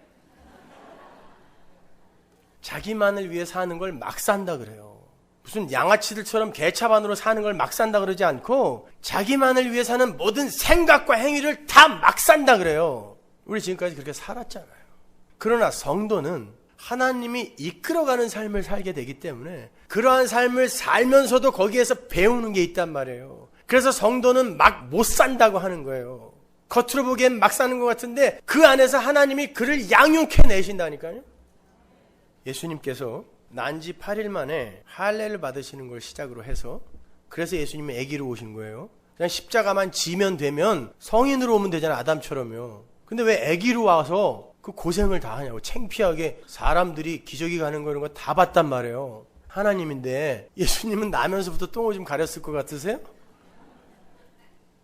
자기만을 위해 사는 걸 막 산다 그래요. 무슨 양아치들처럼 개차반으로 사는 걸 막 산다 그러지 않고 자기만을 위해 사는 모든 생각과 행위를 다 막 산다 그래요. 우리 지금까지 그렇게 살았잖아요. 그러나 성도는 하나님이 이끌어가는 삶을 살게 되기 때문에 그러한 삶을 살면서도 거기에서 배우는 게 있단 말이에요. 그래서 성도는 막 못 산다고 하는 거예요. 겉으로 보기엔 막 사는 것 같은데 그 안에서 하나님이 그를 양육해 내신다니까요. 예수님께서 난지 8일 만에 할례를 받으시는 걸 시작으로 해서 그래서 예수님이 아기로 오신 거예요. 그냥 십자가만 지면 되면 성인으로 오면 되잖아, 아담처럼요. 근데 왜 아기로 와서 그 고생을 다 하냐고. 창피하게 사람들이 기저귀 가는 거 이런 거 다 봤단 말이에요. 하나님인데 예수님은 나면서부터 똥오줌 가렸을 것 같으세요?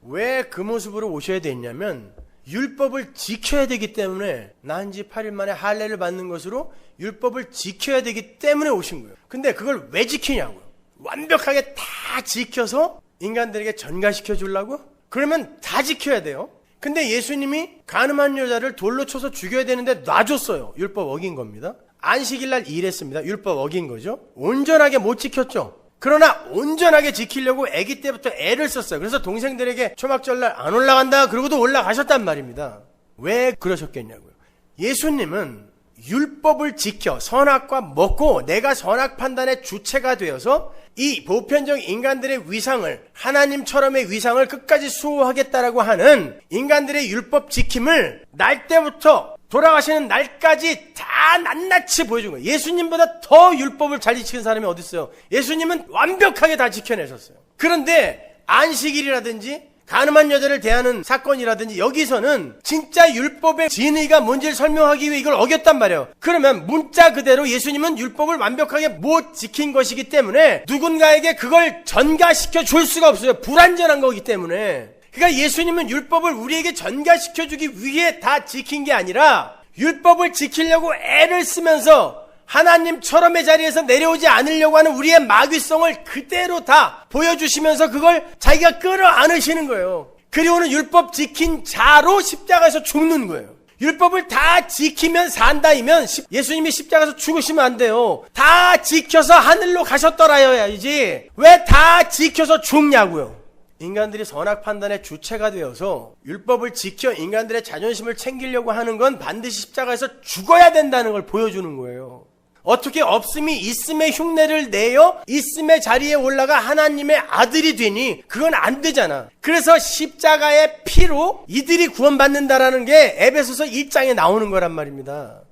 왜 그 모습으로 오셔야 됐냐면 율법을 지켜야 되기 때문에 난지 8일 만에 할례를 받는 것으로 율법을 지켜야 되기 때문에 오신 거예요. 근데 그걸 왜 지키냐고요. 완벽하게 다 지켜서 인간들에게 전가시켜 주려고? 그러면 다 지켜야 돼요. 근데 예수님이 가늠한 여자를 돌로 쳐서 죽여야 되는데 놔줬어요. 율법 어긴 겁니다. 안식일 날 일했습니다. 율법 어긴 거죠. 온전하게 못 지켰죠. 그러나 온전하게 지키려고 아기 때부터 애를 썼어요. 그래서 동생들에게 초막절날 안 올라간다 그러고도 올라가셨단 말입니다. 왜 그러셨겠냐고요. 예수님은 율법을 지켜 선악과 먹고 내가 선악 판단의 주체가 되어서 이 보편적 인간들의 위상을, 하나님처럼의 위상을 끝까지 수호하겠다라고 하는 인간들의 율법 지킴을 날 때부터 돌아가시는 날까지 다 낱낱이 보여준 거예요. 예수님보다 더 율법을 잘 지키는 사람이 어디 있어요? 예수님은 완벽하게 다 지켜내셨어요. 그런데 안식일이라든지 가늠한 여자를 대하는 사건이라든지 여기서는 진짜 율법의 진의가 뭔지를 설명하기 위해 이걸 어겼단 말이에요. 그러면 문자 그대로 예수님은 율법을 완벽하게 못 지킨 것이기 때문에 누군가에게 그걸 전가시켜 줄 수가 없어요. 불완전한 거기 때문에. 그러니까 예수님은 율법을 우리에게 전가시켜주기 위해 다 지킨 게 아니라 율법을 지키려고 애를 쓰면서 하나님처럼의 자리에서 내려오지 않으려고 하는 우리의 마귀성을 그대로 다 보여주시면서 그걸 자기가 끌어안으시는 거예요. 그리고는 율법 지킨 자로 십자가에서 죽는 거예요. 율법을 다 지키면 산다이면 예수님이 십자가에서 죽으시면 안 돼요. 다 지켜서 하늘로 가셨더라야지 왜 다 지켜서 죽냐고요. 인간들이 선악 판단의 주체가 되어서 율법을 지켜 인간들의 자존심을 챙기려고 하는 건 반드시 십자가에서 죽어야 된다는 걸 보여주는 거예요. 어떻게 없음이 있음의 흉내를 내어 있음의 자리에 올라가 하나님의 아들이 되니 그건 안 되잖아. 그래서 십자가의 피로 이들이 구원받는다라는 게 에베소서 1장에 나오는 거란 말입니다.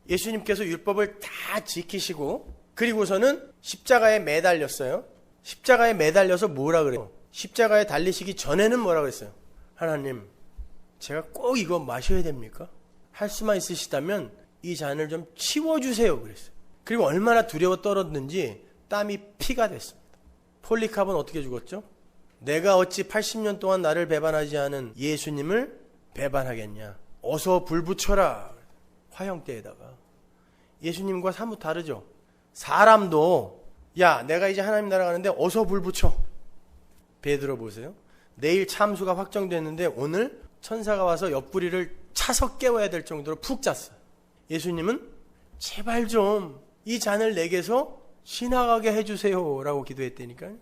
예수님께서 율법을 다 지키시고 그리고서는 십자가에 매달렸어요. 십자가에 매달려서 뭐라 그래요? 십자가에 달리시기 전에는 뭐라 그랬어요? 하나님, 제가 꼭 이거 마셔야 됩니까? 할 수만 있으시다면 이 잔을 좀 치워주세요 그랬어요. 그리고 얼마나 두려워 떨었는지 땀이 피가 됐습니다. 폴리캅은 어떻게 죽었죠? 내가 어찌 80년 동안 나를 배반하지 않은 예수님을 배반하겠냐. 어서 불 붙여라. 화형대에다가. 예수님과 사뭇 다르죠. 사람도 야 내가 이제 하나님 나라 가는데 어서 불 붙여. 베드로 보세요. 내일 참수가 확정됐는데 오늘 천사가 와서 옆구리를 차서 깨워야 될 정도로 푹 잤어요. 예수님은 제발 좀 이 잔을 내게서 지나가게 해주세요 라고 기도했다니까요.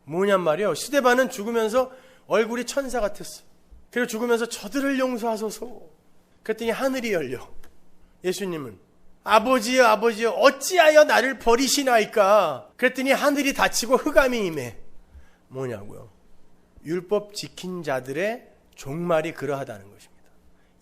뭐냔 말이에요. 스데반은 죽으면서 얼굴이 천사 같았어. 그리고 죽으면서 저들을 용서하소서. 그랬더니 하늘이 열려. 예수님은 아버지여 아버지여 어찌하여 나를 버리시나이까. 그랬더니 하늘이 닫히고 흑암이 임해. 뭐냐고요. 율법 지킨 자들의 종말이 그러하다는 것입니다.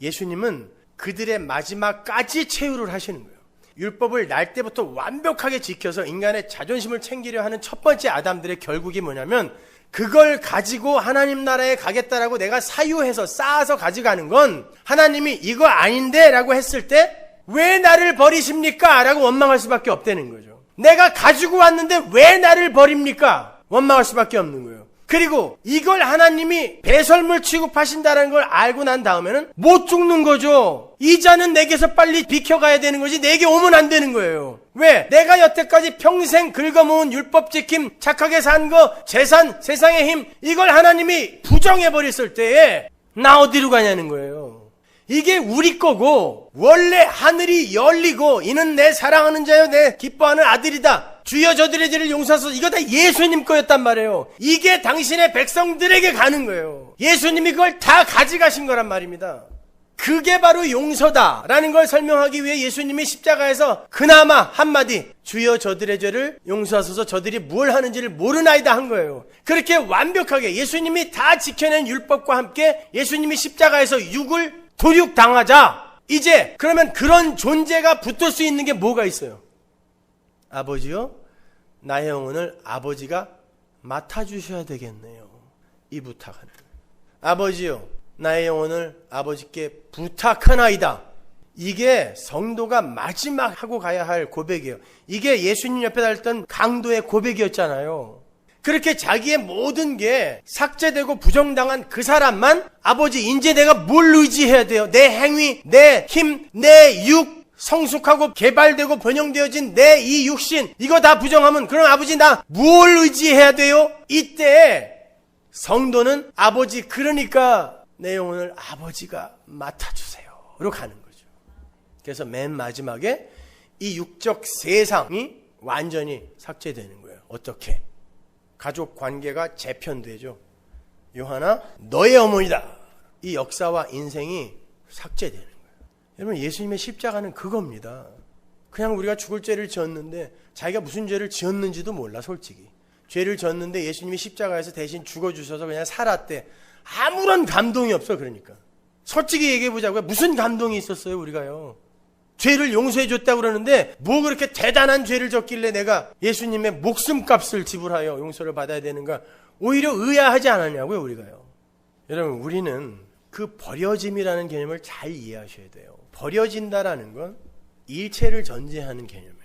예수님은 그들의 마지막까지 최후를 하시는 거예요. 율법을 날 때부터 완벽하게 지켜서 인간의 자존심을 챙기려 하는 첫 번째 아담들의 결국이 뭐냐면 그걸 가지고 하나님 나라에 가겠다라고 내가 사유해서 쌓아서 가져가는 건 하나님이 이거 아닌데 라고 했을 때 왜 나를 버리십니까? 라고 원망할 수밖에 없다는 거죠. 내가 가지고 왔는데 왜 나를 버립니까? 원망할 수밖에 없는 거예요. 그리고 이걸 하나님이 배설물 취급하신다는 걸 알고 난 다음에는 못 죽는 거죠. 이 잔은 내게서 빨리 비켜가야 되는 거지 내게 오면 안 되는 거예요. 왜? 내가 여태까지 평생 긁어모은 율법 지킴, 착하게 산 거, 재산, 세상의 힘 이걸 하나님이 부정해버렸을 때에 나 어디로 가냐는 거예요. 이게 우리 거고 원래 하늘이 열리고 이는 내 사랑하는 자요 내 기뻐하는 아들이다. 주여 저들의 죄를 용서하소서. 이거 다 예수님 거였단 말이에요. 이게 당신의 백성들에게 가는 거예요. 예수님이 그걸 다 가져가신 거란 말입니다. 그게 바로 용서다라는 걸 설명하기 위해 예수님이 십자가에서 그나마 한마디 주여 저들의 죄를 용서하소서 저들이 뭘 하는지를 모르나이다 한 거예요. 그렇게 완벽하게 예수님이 다 지켜낸 율법과 함께 예수님이 십자가에서 육을 도륙당하자 이제 그러면 그런 존재가 붙을 수 있는 게 뭐가 있어요? 아버지요 나의 영혼을 아버지가 맡아주셔야 되겠네요. 이 부탁하는 아버지요 나의 영혼을 아버지께 부탁하나이다. 이게 성도가 마지막 하고 가야 할 고백이에요. 이게 예수님 옆에 달렸던 강도의 고백이었잖아요. 그렇게 자기의 모든 게 삭제되고 부정당한 그 사람만 아버지 이제 내가 뭘 의지해야 돼요? 내 행위, 내 힘, 내 육 성숙하고 개발되고 변형되어진 내 이 육신 이거 다 부정하면 그럼 아버지 나 뭘 의지해야 돼요? 이때 성도는 아버지 그러니까 내 영혼을 아버지가 맡아주세요로 가는 거죠. 그래서 맨 마지막에 이 육적 세상이 완전히 삭제되는 거예요. 어떻게? 가족 관계가 재편되죠. 요한아 너의 어머니다. 이 역사와 인생이 삭제되는 거예요. 여러분 예수님의 십자가는 그겁니다. 그냥 우리가 죽을 죄를 지었는데 자기가 무슨 죄를 지었는지도 몰라 솔직히. 죄를 졌는데 예수님이 십자가에서 대신 죽어주셔서 그냥 살았대. 아무런 감동이 없어. 그러니까 솔직히 얘기해보자고요. 무슨 감동이 있었어요 우리가요. 죄를 용서해줬다고 그러는데 뭐 그렇게 대단한 죄를 졌길래 내가 예수님의 목숨값을 지불하여 용서를 받아야 되는가. 오히려 의아하지 않았냐고요 우리가요. 여러분 우리는 그 버려짐이라는 개념을 잘 이해하셔야 돼요. 버려진다라는 건 일체를 전제하는 개념이에요.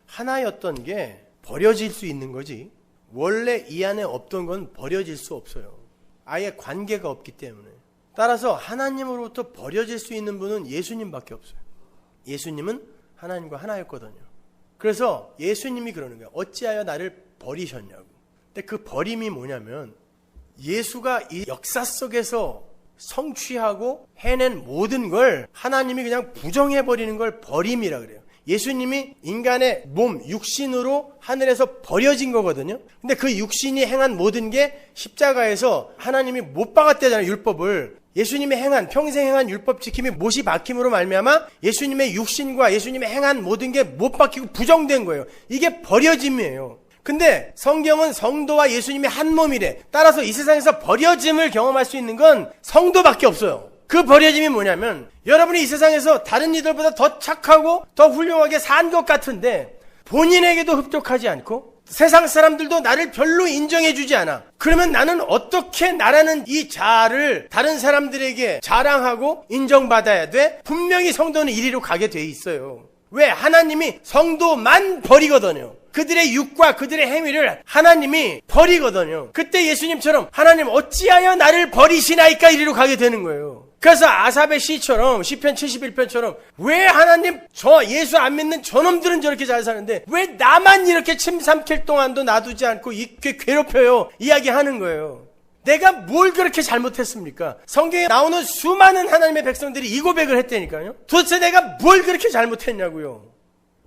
하나였던 게 버려질 수 있는 거지 원래 이 안에 없던 건 버려질 수 없어요. 아예 관계가 없기 때문에. 따라서 하나님으로부터 버려질 수 있는 분은 예수님밖에 없어요. 예수님은 하나님과 하나였거든요. 그래서 예수님이 그러는 거예요. 어찌하여 나를 버리셨냐고. 근데 그 버림이 뭐냐면 예수가 이 역사 속에서 성취하고 해낸 모든 걸 하나님이 그냥 부정해버리는 걸 버림이라 그래요. 예수님이 인간의 몸, 육신으로 하늘에서 버려진 거거든요. 근데 그 육신이 행한 모든 게 십자가에서 하나님이 못 박았대잖아요. 율법을. 예수님이 행한 평생 행한 율법 지킴이 못이 박힘으로 말미암아 예수님의 육신과 예수님의 행한 모든 게 못 박히고 부정된 거예요. 이게 버려짐이에요. 근데 성경은 성도와 예수님이 한 몸이래. 따라서 이 세상에서 버려짐을 경험할 수 있는 건 성도밖에 없어요. 그 버려짐이 뭐냐면 여러분이 이 세상에서 다른 이들보다 더 착하고 더 훌륭하게 산 것 같은데 본인에게도 흡족하지 않고 세상 사람들도 나를 별로 인정해주지 않아. 그러면 나는 어떻게 나라는 이 자아를 다른 사람들에게 자랑하고 인정받아야 돼? 분명히 성도는 이리로 가게 돼 있어요. 왜? 하나님이 성도만 버리거든요. 그들의 육과 그들의 행위를 하나님이 버리거든요. 그때 예수님처럼 하나님 어찌하여 나를 버리시나이까 이리로 가게 되는 거예요. 그래서 아삽의 시처럼 시편 71편처럼 왜 하나님 저 예수 안 믿는 저놈들은 저렇게 잘 사는데 왜 나만 이렇게 침 삼킬 동안도 놔두지 않고 이렇게 괴롭혀요 이야기하는 거예요. 내가 뭘 그렇게 잘못했습니까? 성경에 나오는 수많은 하나님의 백성들이 이 고백을 했다니까요. 도대체 내가 뭘 그렇게 잘못했냐고요.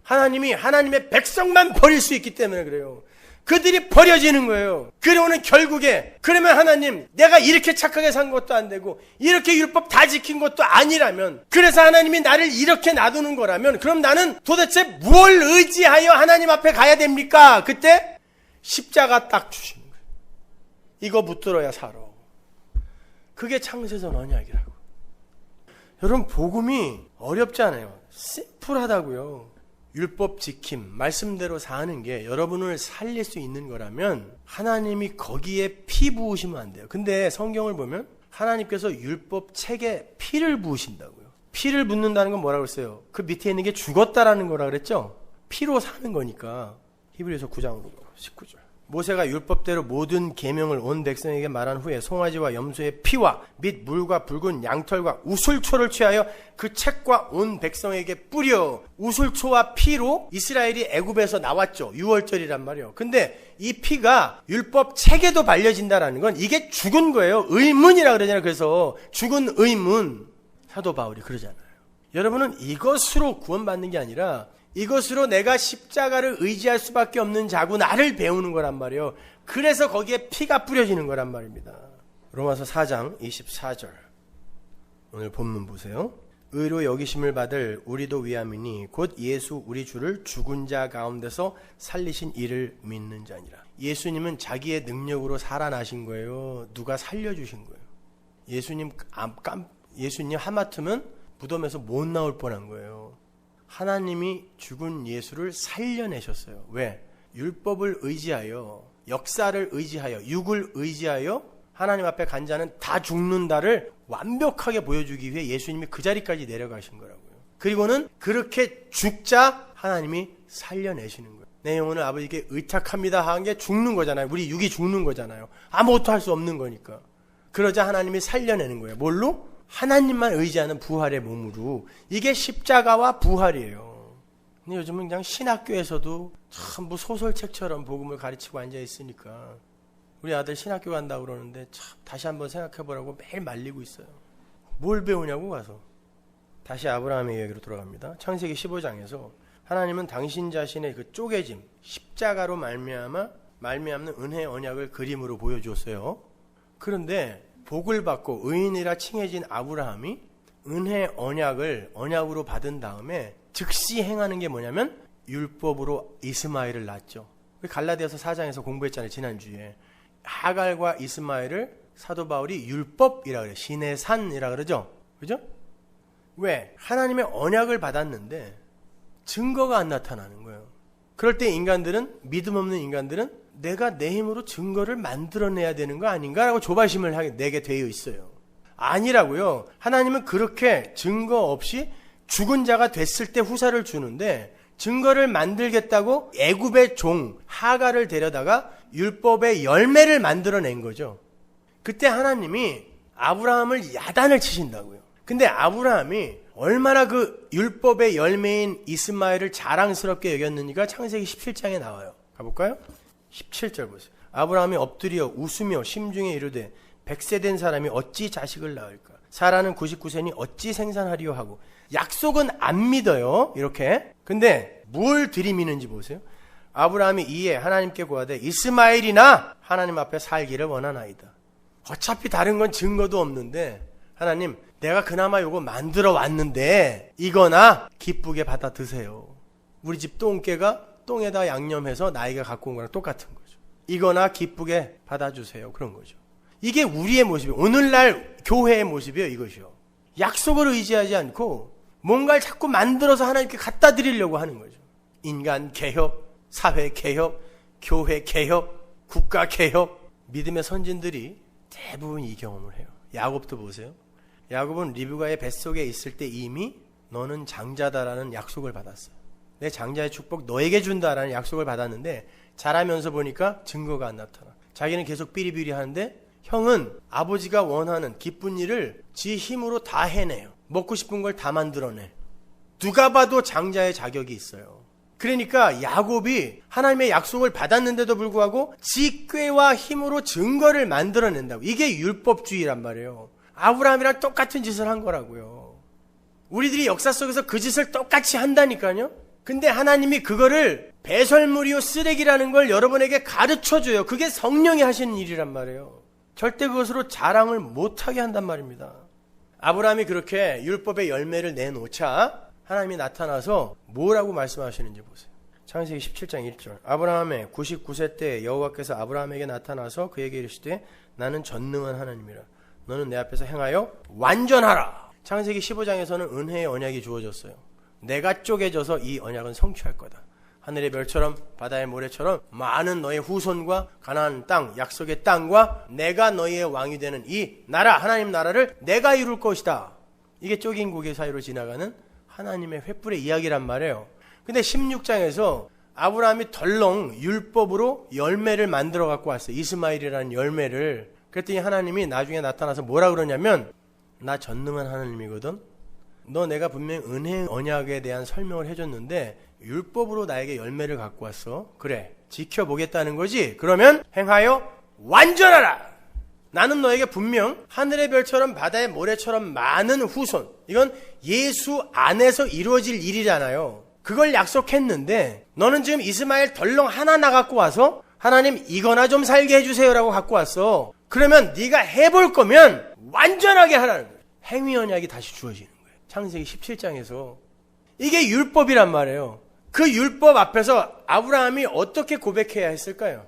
하나님이 하나님의 백성만 버릴 수 있기 때문에 그래요. 그들이 버려지는 거예요. 그러면 결국에 그러면 하나님 내가 이렇게 착하게 산 것도 안 되고 이렇게 율법 다 지킨 것도 아니라면 그래서 하나님이 나를 이렇게 놔두는 거라면 그럼 나는 도대체 뭘 의지하여 하나님 앞에 가야 됩니까? 그때 십자가 딱 주시는 거예요. 이거 붙들어야 살아. 그게 창세전 언약이라고. 여러분 복음이 어렵지 않아요. 심플하다고요. 율법 지킴, 말씀대로 사는 게 여러분을 살릴 수 있는 거라면 하나님이 거기에 피 부으시면 안 돼요. 근데 성경을 보면 하나님께서 율법 책에 피를 부으신다고요. 피를 붓는다는 건 뭐라고 했어요? 그 밑에 있는 게 죽었다라는 거라 그랬죠? 피로 사는 거니까. 히브리서 9장 19절. 모세가 율법대로 모든 계명을 온 백성에게 말한 후에 송아지와 염소의 피와 및 물과 붉은 양털과 우슬초를 취하여 그 책과 온 백성에게 뿌려. 우슬초와 피로 이스라엘이 애굽에서 나왔죠. 유월절이란 말이에요. 근데 이 피가 율법 책에도 발려진다라는 건 이게 죽은 거예요. 의문이라 그러잖아요. 그래서 죽은 의문. 사도 바울이 그러잖아요. 여러분은 이것으로 구원받는 게 아니라 이것으로 내가 십자가를 의지할 수밖에 없는 자고 나를 배우는 거란 말이에요. 그래서 거기에 피가 뿌려지는 거란 말입니다. 로마서 4장 24절 오늘 본문 보세요. 의로 여기심을 받을 우리도 위함이니 곧 예수 우리 주를 죽은 자 가운데서 살리신 이를 믿는 자니라. 예수님은 자기의 능력으로 살아나신 거예요. 누가 살려주신 거예요. 예수님 하마터면 무덤에서 못 나올 뻔한 거예요. 하나님이 죽은 예수를 살려내셨어요. 왜? 율법을 의지하여, 역사를 의지하여, 육을 의지하여 하나님 앞에 간 자는 다 죽는다를 완벽하게 보여주기 위해 예수님이 그 자리까지 내려가신 거라고요. 그리고는 그렇게 죽자 하나님이 살려내시는 거예요. 내 영혼을 아버지께 의탁합니다 한 게 죽는 거잖아요. 우리 육이 죽는 거잖아요. 아무것도 할 수 없는 거니까. 그러자 하나님이 살려내는 거예요. 뭘로? 하나님만 의지하는 부활의 몸으로. 이게 십자가와 부활이에요. 근데 요즘은 그냥 신학교에서도 참 뭐 소설책처럼 복음을 가르치고 앉아 있으니까 우리 아들 신학교 간다고 그러는데 참 다시 한번 생각해보라고 매일 말리고 있어요. 뭘 배우냐고 가서. 다시 아브라함의 이야기로 돌아갑니다. 창세기 15장에서 하나님은 당신 자신의 그 쪼개짐, 십자가로 말미암는 은혜의 언약을 그림으로 보여주었어요. 그런데 복을 받고 의인이라 칭해진 아브라함이 은혜 언약으로 받은 다음에 즉시 행하는 게 뭐냐면 율법으로 이스마엘을 낳았죠. 갈라디아서 4장에서 공부했잖아요. 지난주에. 하갈과 이스마엘을 사도 바울이 율법이라 그래요. 신의 산이라 그러죠. 그죠? 왜? 하나님의 언약을 받았는데 증거가 안 나타나는 거예요. 그럴 때 믿음 없는 인간들은 내가 내 힘으로 증거를 만들어내야 되는 거 아닌가라고 조바심을 내게 되어 있어요. 아니라고요. 하나님은 그렇게 증거 없이 죽은 자가 됐을 때 후사를 주는데 증거를 만들겠다고 애굽의 종 하갈을 데려다가 율법의 열매를 만들어낸 거죠. 그때 하나님이 아브라함을 야단을 치신다고요. 근데 아브라함이 얼마나 그 율법의 열매인 이스마엘을 자랑스럽게 여겼느니가 창세기 17장에 나와요. 가볼까요? 17절 보세요. 아브라함이 엎드려 웃으며 심중에 이르되 100세 된 사람이 어찌 자식을 낳을까? 사라는 99세니 어찌 생산하리요 하고. 약속은 안 믿어요. 이렇게. 근데 뭘 들이미는지 보세요. 아브라함이 이에 하나님께 고하되 이스마엘이나 하나님 앞에 살기를 원하나이다. 어차피 다른 건 증거도 없는데 하나님 내가 그나마 요거 만들어 왔는데 이거나 기쁘게 받아 드세요. 우리 집 똥개가 똥에다 양념해서 나이가 갖고 온 거랑 똑같은 거죠. 이거나 기쁘게 받아주세요. 그런 거죠. 이게 우리의 모습이에요. 오늘날 교회의 모습이에요. 이것이요. 약속을 의지하지 않고 뭔가를 자꾸 만들어서 하나님께 갖다 드리려고 하는 거죠. 인간 개혁, 사회 개혁, 교회 개혁, 국가 개혁. 믿음의 선진들이 대부분 이 경험을 해요. 야곱도 보세요. 야곱은 리브가의 뱃속에 있을 때 이미 너는 장자다라는 약속을 받았어요. 내 장자의 축복 너에게 준다라는 약속을 받았는데 자라면서 보니까 증거가 안 나타나. 자기는 계속 삐리삐리 하는데 형은 아버지가 원하는 기쁜 일을 지 힘으로 다 해내요. 먹고 싶은 걸 다 만들어내. 누가 봐도 장자의 자격이 있어요. 그러니까 야곱이 하나님의 약속을 받았는데도 불구하고 지 꾀와 힘으로 증거를 만들어낸다고. 이게 율법주의란 말이에요. 아브라함이랑 똑같은 짓을 한 거라고요. 우리들이 역사 속에서 그 짓을 똑같이 한다니까요. 근데 하나님이 그거를 배설물이요 쓰레기라는 걸 여러분에게 가르쳐줘요. 그게 성령이 하시는 일이란 말이에요. 절대 그것으로 자랑을 못하게 한단 말입니다. 아브라함이 그렇게 율법의 열매를 내놓자 하나님이 나타나서 뭐라고 말씀하시는지 보세요. 창세기 17장 1절. 아브라함의 99세 때 여호와께서 아브라함에게 나타나서 그에게 이르시되 나는 전능한 하나님이라. 너는 내 앞에서 행하여 완전하라. 창세기 15장에서는 은혜의 언약이 주어졌어요. 내가 쪼개져서 이 언약은 성취할 거다. 하늘의 별처럼 바다의 모래처럼 많은 너의 후손과 가나안 땅, 약속의 땅과 내가 너희의 왕이 되는 이 나라, 하나님 나라를 내가 이룰 것이다. 이게 쪼긴 고개 사이로 지나가는 하나님의 횃불의 이야기란 말이에요. 근데 16장에서 아브라함이 덜렁 율법으로 열매를 만들어 갖고 왔어요. 이스마엘이라는 열매를. 그랬더니 하나님이 나중에 나타나서 뭐라 그러냐면 나 전능한 하나님이거든. 너 내가 분명히 은혜 언약에 대한 설명을 해줬는데 율법으로 나에게 열매를 갖고 왔어. 그래, 지켜보겠다는 거지. 그러면 행하여 완전하라. 나는 너에게 분명 하늘의 별처럼 바다의 모래처럼 많은 후손, 이건 예수 안에서 이루어질 일이잖아요. 그걸 약속했는데 너는 지금 이스마엘 덜렁 하나 갖고 와서 하나님 이거나 좀 살게 해주세요라고 갖고 왔어. 그러면 네가 해볼 거면 완전하게 하라는 거예요. 행위 언약이 다시 주어지는 거예요. 창세기 17장에서. 이게 율법이란 말이에요. 그 율법 앞에서 아브라함이 어떻게 고백해야 했을까요?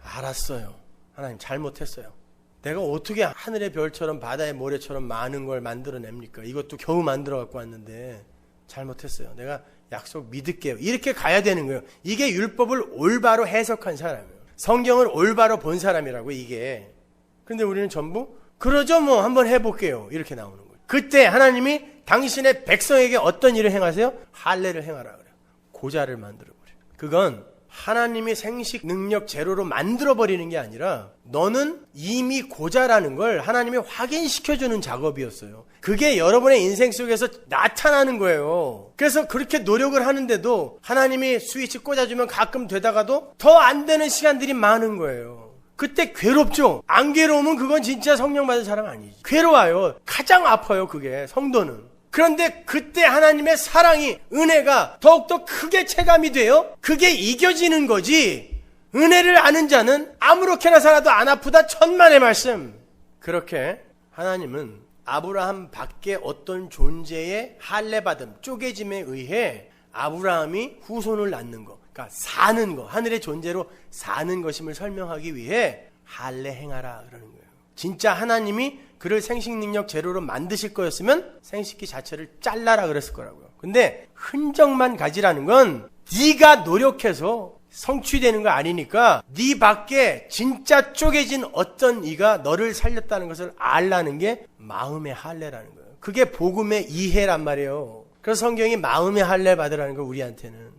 알았어요. 하나님 잘못했어요. 내가 어떻게 하늘의 별처럼 바다의 모래처럼 많은 걸 만들어냅니까? 이것도 겨우 만들어 갖고 왔는데 잘못했어요. 내가 약속 믿을게요. 이렇게 가야 되는 거예요. 이게 율법을 올바로 해석한 사람이에요. 성경을 올바로 본 사람이라고 이게. 근데 우리는 전부 그러죠 뭐 한번 해볼게요. 이렇게 나오는 거예요. 그때 하나님이 당신의 백성에게 어떤 일을 행하세요? 할례를 행하라 그래요. 고자를 만들어버려요. 그건 하나님이 생식 능력 제로로 만들어버리는 게 아니라 너는 이미 고자라는 걸 하나님이 확인시켜주는 작업이었어요. 그게 여러분의 인생 속에서 나타나는 거예요. 그래서 그렇게 노력을 하는데도 하나님이 스위치 꽂아주면 가끔 되다가도 더 안 되는 시간들이 많은 거예요. 그때 괴롭죠. 안 괴로우면 그건 진짜 성령 받은 사람 아니지. 괴로워요. 가장 아파요 그게 성도는. 그런데 그때 하나님의 사랑이, 은혜가 더욱더 크게 체감이 돼요. 그게 이겨지는 거지. 은혜를 아는 자는 아무렇게나 살아도 안 아프다 천만의 말씀. 그렇게 하나님은 아브라함 밖에 어떤 존재의 할례받음, 쪼개짐에 의해 아브라함이 후손을 낳는 거, 그러니까 사는 거, 하늘의 존재로 사는 것임을 설명하기 위해 할례 행하라 그러는 거예요. 진짜 하나님이 그를 생식 능력 제로로 만드실 거였으면 생식기 자체를 잘라라 그랬을 거라고요. 근데 흔적만 가지라는 건 네가 노력해서 성취되는 거 아니니까 네 밖에 진짜 쪼개진 어떤 이가 너를 살렸다는 것을 알라는 게 마음의 할례라는 거예요. 그게 복음의 이해란 말이에요. 그래서 성경이 마음의 할례 받으라는 거 우리한테는.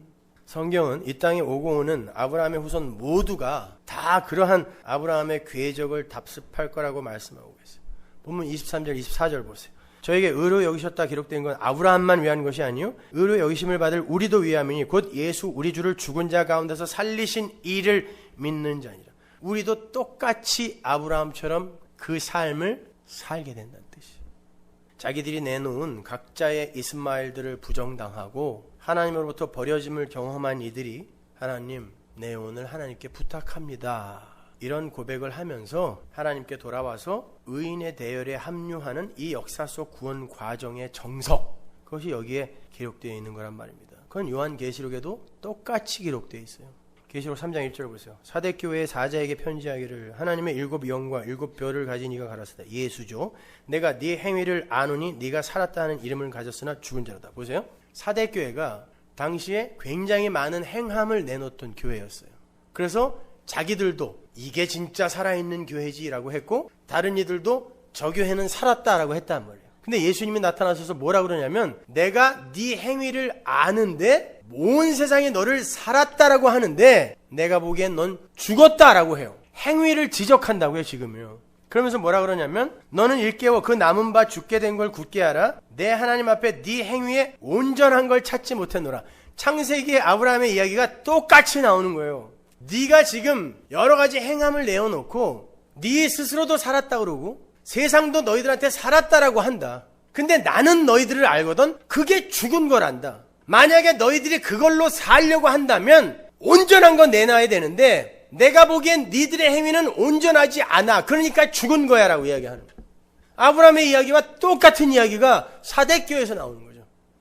성경은 이 땅에 오고 오는 아브라함의 후손 모두가 다 그러한 아브라함의 궤적을 답습할 거라고 말씀하고 계세요. 본문 23절 24절 보세요. 저에게 의로 여기셨다 기록된 건 아브라함만 위한 것이 아니요 의로 여기심을 받을 우리도 위함이니 곧 예수 우리 주를 죽은 자 가운데서 살리신 이를 믿는 자니라. 우리도 똑같이 아브라함처럼 그 삶을 살게 된다는 뜻이에요. 자기들이 내놓은 각자의 이스마엘들을 부정당하고 하나님으로부터 버려짐을 경험한 이들이 하나님, 내 오늘 하나님께 부탁합니다. 이런 고백을 하면서 하나님께 돌아와서 의인의 대열에 합류하는 이 역사 속 구원 과정의 정석, 그것이 여기에 기록되어 있는 거란 말입니다. 그건 요한계시록에도 똑같이 기록되어 있어요. 계시록 3장 1절 보세요. 사대교회의 사자에게 편지하기를 하나님의 7 영과 7 별을 가진 이가 가라사대. 예수죠. 내가 네 행위를 아노니 네가 살았다 하는 이름을 가졌으나 죽은 자로다. 보세요. 사대교회가 당시에 굉장히 많은 행함을 내놓던 교회였어요. 그래서 자기들도 이게 진짜 살아있는 교회지라고 했고 다른 이들도 저 교회는 살았다라고 했단 말이에요. 근데 예수님이 나타나셔서 뭐라 그러냐면 내가 네 행위를 아는데 온 세상이 너를 살았다라고 하는데 내가 보기엔 넌 죽었다라고 해요. 행위를 지적한다고요 지금요. 그러면서 뭐라 그러냐면 너는 일깨워 그 남은 바 죽게 된 걸 굳게 하라. 내 하나님 앞에 네 행위에 온전한 걸 찾지 못했노라. 창세기의 아브라함의 이야기가 똑같이 나오는 거예요. 네가 지금 여러 가지 행함을 내어놓고 네 스스로도 살았다 그러고 세상도 너희들한테 살았다라고 한다. 근데 나는 너희들을 알거든. 그게 죽은 거란다. 만약에 너희들이 그걸로 살려고 한다면 온전한 거 내놔야 되는데 내가 보기엔 니들의 행위는 온전하지 않아. 그러니까 죽은 거야 라고 이야기하는 거예요. 아브라함의 이야기와 똑같은 이야기가 사대교회에서 나오는 거죠.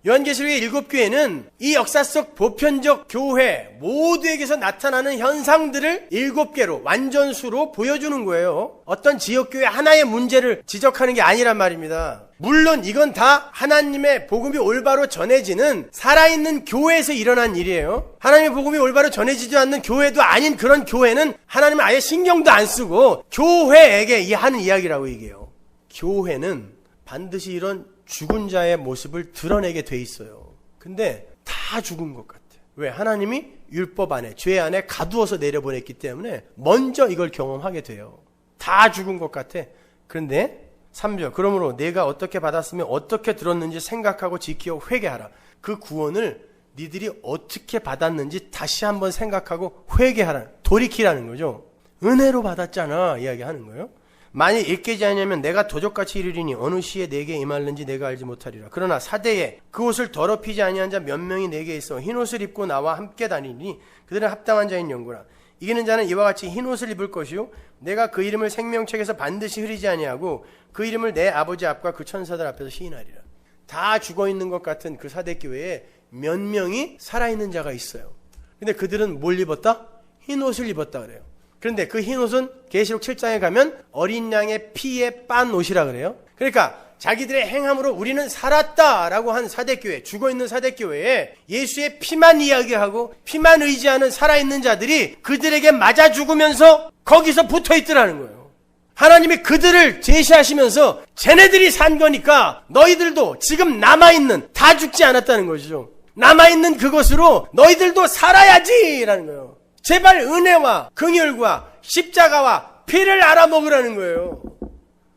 요한계시록의 7교회는 이 역사 속 보편적 교회 모두에게서 나타나는 현상들을 7개로 완전수로 보여주는 거예요. 어떤 지역교회 하나의 문제를 지적하는 게 아니란 말입니다. 물론 이건 다 하나님의 복음이 올바로 전해지는 살아있는 교회에서 일어난 일이에요. 하나님의 복음이 올바로 전해지지 않는 교회도 아닌 그런 교회는 하나님은 아예 신경도 안 쓰고 교회에게 하는 이야기라고 얘기해요. 교회는 반드시 이런 죽은 자의 모습을 드러내게 돼 있어요. 근데 다 죽은 것 같아. 왜? 하나님이 율법 안에, 죄 안에 가두어서 내려보냈기 때문에 먼저 이걸 경험하게 돼요. 다 죽은 것 같아. 그런데 3절 그러므로 내가 어떻게 받았으며 어떻게 들었는지 생각하고 지키어 회개하라. 그 구원을 니들이 어떻게 받았는지 다시 한번 생각하고 회개하라. 돌이키라는 거죠. 은혜로 받았잖아 이야기하는 거예요. 만일 읽게 아니하면 내가 도적같이 이르리니 어느 시에 내게 임할는지 내가 알지 못하리라. 그러나 사대에 그 옷을 더럽히지 아니한 자 몇 명이 내게 있어 흰 옷을 입고 나와 함께 다니니 그들은 합당한 자인 영구라. 이기는 자는 이와 같이 흰 옷을 입을 것이요 내가 그 이름을 생명책에서 반드시 흐리지 아니하고 그 이름을 내 아버지 앞과 그 천사들 앞에서 시인하리라. 다 죽어있는 것 같은 그 사대교회에 몇 명이 살아있는 자가 있어요. 근데 그들은 뭘 입었다? 흰 옷을 입었다 그래요. 그런데 그 흰 옷은 계시록 7장에 가면 어린 양의 피에 빤 옷이라 그래요. 그러니까 자기들의 행함으로 우리는 살았다라고 한 사대교회, 죽어있는 사대교회에 예수의 피만 이야기하고 피만 의지하는 살아있는 자들이 그들에게 맞아 죽으면서 거기서 붙어있더라는 거예요. 하나님이 그들을 제시하시면서 쟤네들이 산 거니까 너희들도 지금 남아있는, 다 죽지 않았다는 것이죠. 남아있는 그것으로 너희들도 살아야지라는 거예요. 제발 은혜와 긍휼과 십자가와 피를 알아먹으라는 거예요.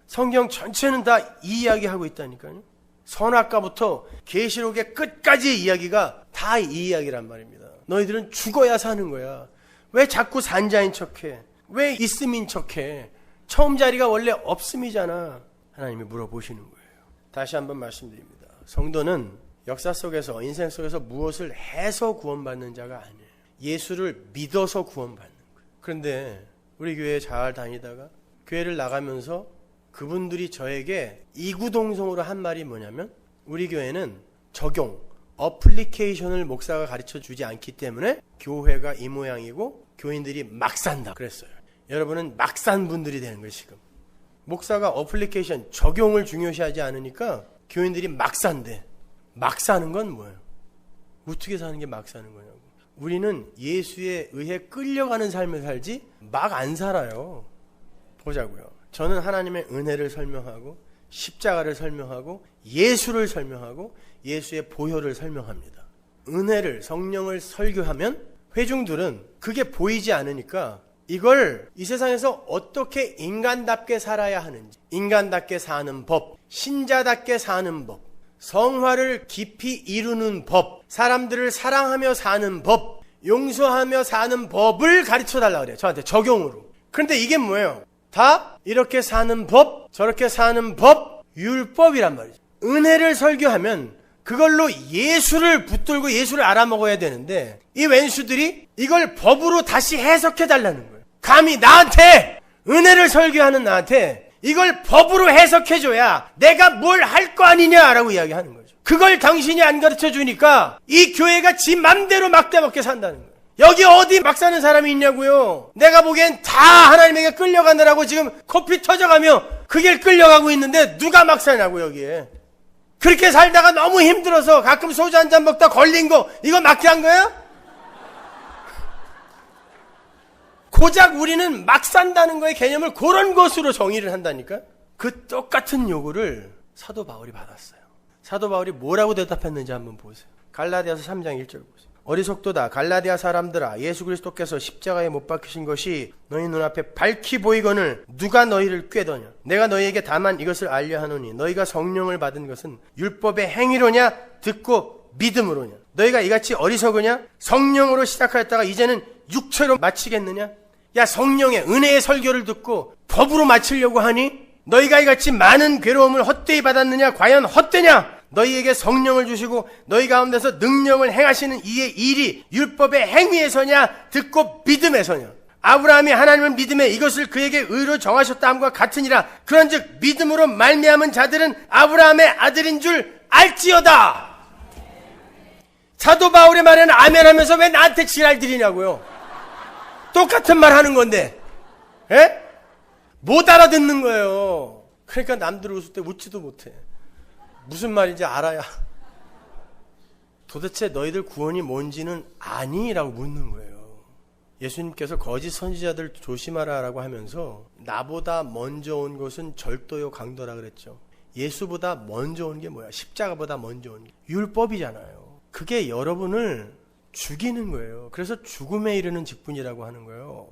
성경 전체는 다 이 이야기하고 있다니까요. 선악과부터 계시록의 끝까지의 이야기가 다 이 이야기란 말입니다. 너희들은 죽어야 사는 거야. 왜 자꾸 산자인 척해? 왜 있음인 척해? 처음 자리가 원래 없음이잖아. 하나님이 물어보시는 거예요. 다시 한번 말씀드립니다. 성도는 역사 속에서, 인생 속에서 무엇을 해서 구원받는 자가 아니에요. 예수를 믿어서 구원받는 거예요. 그런데 우리 교회에 잘 다니다가 교회를 나가면서 그분들이 저에게 이구동성으로 한 말이 뭐냐면, 우리 교회는 적용, 어플리케이션을 목사가 가르쳐 주지 않기 때문에 교회가 이 모양이고 교인들이 막 산다 그랬어요. 여러분은 막 산 분들이 되는 거예요. 지금 목사가 어플리케이션, 적용을 중요시하지 않으니까 교인들이 막 산대. 막 사는 건 뭐예요? 어떻게 사는 게 막 사는 거냐고. 우리는 예수에 의해 끌려가는 삶을 살지 막 안 살아요. 보자고요. 저는 하나님의 은혜를 설명하고 십자가를 설명하고 예수를 설명하고 예수의 보혈을 설명합니다. 은혜를, 성령을 설교하면 회중들은 그게 보이지 않으니까 이걸 이 세상에서 어떻게 인간답게 살아야 하는지, 인간답게 사는 법, 신자답게 사는 법, 성화를 깊이 이루는 법, 사람들을 사랑하며 사는 법, 용서하며 사는 법을 가르쳐달라고 그래요. 저한테 적용으로. 그런데 이게 뭐예요? 다 이렇게 사는 법, 저렇게 사는 법, 율법이란 말이죠. 은혜를 설교하면 그걸로 예수를 붙들고 예수를 알아먹어야 되는데 이 왼수들이 이걸 법으로 다시 해석해달라는 거예요. 감히 나한테, 은혜를 설교하는 나한테 이걸 법으로 해석해줘야 내가 뭘 할 거 아니냐라고 이야기하는 거죠. 그걸 당신이 안 가르쳐주니까 이 교회가 지 맘대로 막대먹게 산다는 거예요. 여기 어디 막 사는 사람이 있냐고요. 내가 보기엔 다 하나님에게 끌려가느라고 지금 코피 터져가며 그 길 끌려가고 있는데 누가 막 사냐고 여기에. 그렇게 살다가 너무 힘들어서 가끔 소주 한잔 먹다 걸린 거 이거 막게 한 거야? 고작 우리는 막 산다는 거의 개념을 그런 것으로 정의를 한다니까. 그 똑같은 요구를 사도 바울이 받았어요. 사도 바울이 뭐라고 대답했는지 한번 보세요. 갈라디아서 3장 1절 보세요. 어리석도다 갈라디아 사람들아, 예수 그리스도께서 십자가에 못 박히신 것이 너희 눈앞에 밝히 보이거늘 누가 너희를 꾀더냐. 내가 너희에게 다만 이것을 알려 하노니 너희가 성령을 받은 것은 율법의 행위로냐 듣고 믿음으로냐. 너희가 이같이 어리석으냐? 성령으로 시작하였다가 이제는 육체로 마치겠느냐? 야, 성령의 은혜의 설교를 듣고 법으로 마치려고 하니? 너희가 이같이 많은 괴로움을 헛되이 받았느냐? 과연 헛되냐? 너희에게 성령을 주시고 너희 가운데서 능력을 행하시는 이의 일이 율법의 행위에서냐 듣고 믿음에서냐. 아브라함이 하나님을 믿음에 이것을 그에게 의로 정하셨다 함과 같으니라. 그런즉 믿음으로 말미암은 자들은 아브라함의 아들인 줄 알지어다. 사도 바울의 말에는 아멘 하면서 왜 나한테 지랄 들이냐고요. 똑같은 말 하는 건데 에? 못 알아듣는 거예요. 그러니까 남들 웃을 때 웃지도 못해. 무슨 말인지 알아야. 도대체 너희들 구원이 뭔지는 아니? 라고 묻는 거예요. 예수님께서 거짓 선지자들 조심하라 라고 하면서 나보다 먼저 온 것은 절도요 강도라 그랬죠. 예수보다 먼저 온 게 뭐야? 십자가보다 먼저 온 게 율법이잖아요. 그게 여러분을 죽이는 거예요. 그래서 죽음에 이르는 직분이라고 하는 거예요.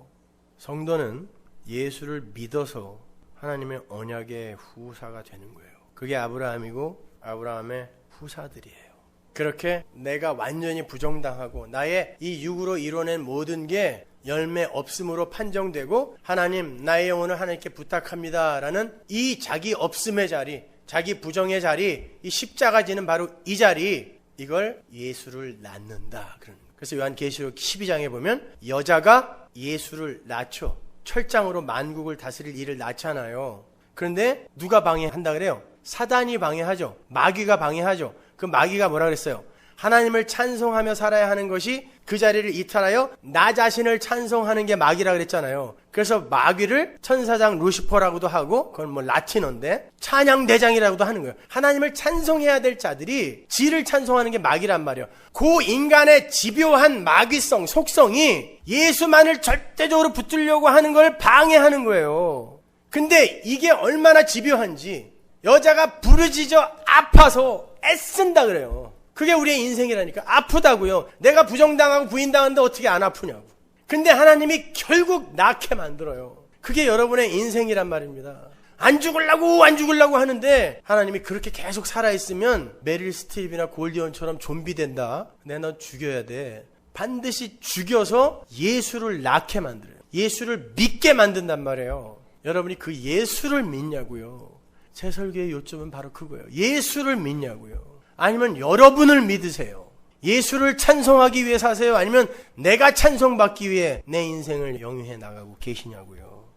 성도는 예수를 믿어서 하나님의 언약의 후사가 되는 거예요. 그게 아브라함이고 아브라함의 후사들이에요. 그렇게 내가 완전히 부정당하고 나의 이 육으로 이뤄낸 모든 게 열매 없음으로 판정되고 하나님 나의 영혼을 하나님께 부탁합니다 라는 이 자기 없음의 자리, 자기 부정의 자리, 이 십자가 지는 바로 이 자리, 이걸 예수를 낳는다. 그래서 요한계시록 12장에 보면 여자가 예수를 낳죠. 철장으로 만국을 다스릴 일을 낳잖아요. 그런데 누가 방해한다 그래요? 사단이 방해하죠. 마귀가 방해하죠. 그 마귀가 뭐라 그랬어요? 하나님을 찬송하며 살아야 하는 것이 그 자리를 이탈하여 나 자신을 찬송하는 게 마귀라 그랬잖아요. 그래서 마귀를 천사장 루시퍼라고도 하고, 그건 뭐 라틴어인데 찬양대장이라고도 하는 거예요. 하나님을 찬송해야 될 자들이 지를 찬송하는 게 마귀란 말이에요. 그 인간의 집요한 마귀성, 속성이 예수만을 절대적으로 붙들려고 하는 걸 방해하는 거예요. 근데 이게 얼마나 집요한지 여자가 부르짖어 아파서 애쓴다 그래요. 그게 우리의 인생이라니까. 아프다고요. 내가 부정당하고 부인당하는데 어떻게 안 아프냐고. 근데 하나님이 결국 낳게 만들어요. 그게 여러분의 인생이란 말입니다. 안 죽으려고 하는데 하나님이 그렇게 계속 살아있으면 메릴 스트립이나 골디언처럼 좀비 된다. 너 죽여야 돼. 반드시 죽여서 예수를 낳게 만들어요. 예수를 믿게 만든단 말이에요. 여러분이 그 예수를 믿냐고요. 제 설교의 요점은 바로 그거예요. 예수를 믿냐고요. 아니면 여러분을 믿으세요. 예수를 찬송하기 위해 사세요? 아니면 내가 찬송받기 위해 내 인생을 영위해 나가고 계시냐고요.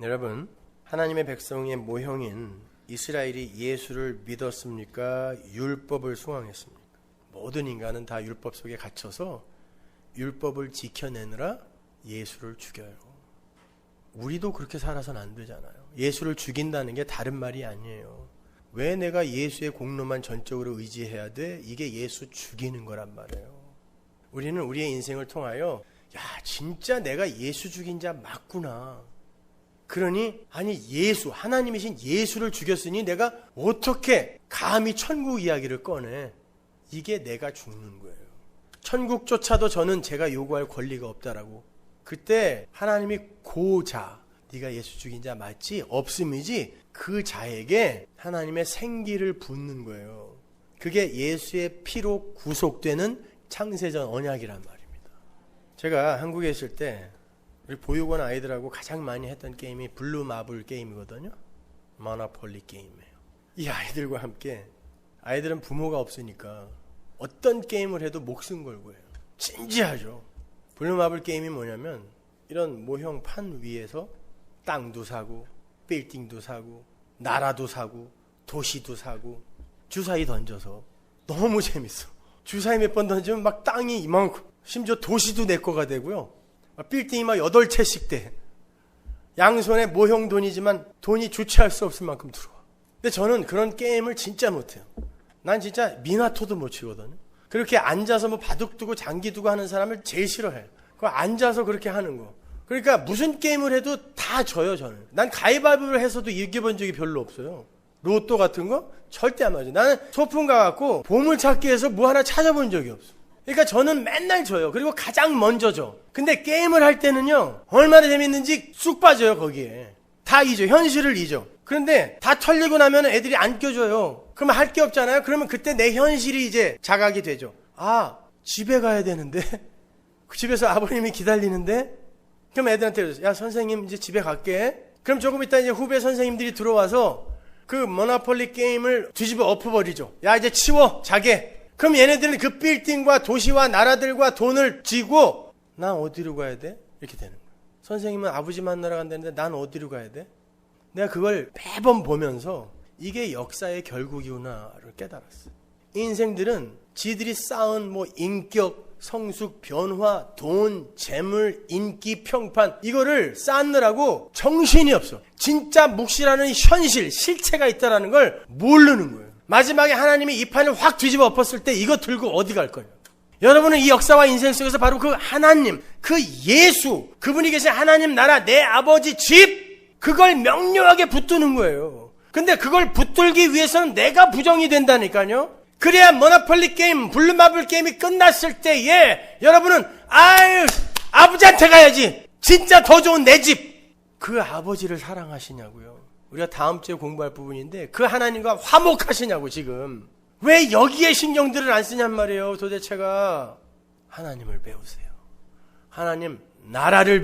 여러분, 하나님의 백성의 모형인 이스라엘이 예수를 믿었습니까? 율법을 수강했습니까? 모든 인간은 다 율법 속에 갇혀서 율법을 지켜내느라 예수를 죽여요. 우리도 그렇게 살아서는 안 되잖아요. 예수를 죽인다는 게 다른 말이 아니에요. 왜 내가 예수의 공로만 전적으로 의지해야 돼? 이게 예수 죽이는 거란 말이에요. 우리는 우리의 인생을 통하여 야, 진짜 내가 예수 죽인 자 맞구나. 그러니 아니 예수, 하나님이신 예수를 죽였으니 내가 어떻게 감히 천국 이야기를 꺼내. 이게 내가 죽는 거예요. 천국조차도 저는 제가 요구할 권리가 없다라고. 그때 하나님이 고자, 네가 예수 죽인 자 맞지? 없음이지? 그 자에게 하나님의 생기를 붓는 거예요. 그게 예수의 피로 구속되는 창세전 언약이란 말입니다. 제가 한국에 있을 때 우리 보육원 아이들하고 가장 많이 했던 게임이 블루마블 게임이거든요. 모노폴리 게임이에요. 이 아이들과 함께, 아이들은 부모가 없으니까 어떤 게임을 해도 목숨 걸고 해요. 진지하죠. 블루마블 게임이 뭐냐면 이런 모형 판 위에서 땅도 사고 빌딩도 사고 나라도 사고 도시도 사고 주사위 던져서 너무 재밌어. 주사위 몇 번 던지면 막 땅이 이만큼, 심지어 도시도 내 거가 되고요. 빌딩이 막 8채씩 돼. 양손에 모형 돈이지만 돈이 주체할 수 없을 만큼 들어와. 근데 저는 그런 게임을 진짜 못해요. 난 진짜 미나토도 못 치거든요. 그렇게 앉아서 뭐 바둑 두고 장기 두고 하는 사람을 제일 싫어해요. 그 앉아서 그렇게 하는 거. 그러니까 무슨 게임을 해도 다 져요, 저는. 난 가위바위보를 해서도 이겨본 적이 별로 없어요. 로또 같은 거 절대 안 맞아요. 나는 소풍 가갖고 보물찾기에서 뭐 하나 찾아본 적이 없어. 그러니까 저는 맨날 져요. 그리고 가장 먼저 져. 근데 게임을 할 때는요, 얼마나 재밌는지 쑥 빠져요, 거기에. 다 잊어. 현실을 잊어. 그런데 다 털리고 나면 애들이 안 껴줘요. 그러면 할 게 없잖아요. 그러면 그때 내 현실이 이제 자각이 되죠. 아, 집에 가야 되는데? 그 집에서 아버님이 기다리는데? 그럼 애들한테 야, 선생님 이제 집에 갈게. 그럼 조금 있다 이제 후배 선생님들이 들어와서 그 모노폴리 게임을 뒤집어 엎어버리죠. 야, 이제 치워, 자게. 그럼 얘네들은 그 빌딩과 도시와 나라들과 돈을 쥐고 난 어디로 가야 돼? 이렇게 되는 거야. 선생님은 아버지 만나러 간다는데 난 어디로 가야 돼? 내가 그걸 매번 보면서 이게 역사의 결국이구나를 깨달았어. 인생들은 지들이 쌓은 뭐 인격, 성숙, 변화, 돈, 재물, 인기, 평판, 이거를 쌓느라고 정신이 없어. 진짜 묵시라는 현실, 실체가 있다는 걸 모르는 거예요. 마지막에 하나님이 이 판을 확 뒤집어 엎었을 때 이거 들고 어디 갈 거예요? 여러분은 이 역사와 인생 속에서 바로 그 하나님, 그 예수, 그분이 계신 하나님 나라, 내 아버지 집, 그걸 명료하게 붙드는 거예요. 근데 그걸 붙들기 위해서는 내가 부정이 된다니까요. 그래야 모노폴리 게임, 블루마블 게임이 끝났을 때에 여러분은 아유, 아버지한테 가야지. 진짜 더 좋은 내 집. 그 아버지를 사랑하시냐고요. 우리가 다음 주에 공부할 부분인데 그 하나님과 화목하시냐고. 지금 왜 여기에 신경들을 안 쓰냔 말이에요. 도대체가 하나님을 배우세요. 하나님 나라를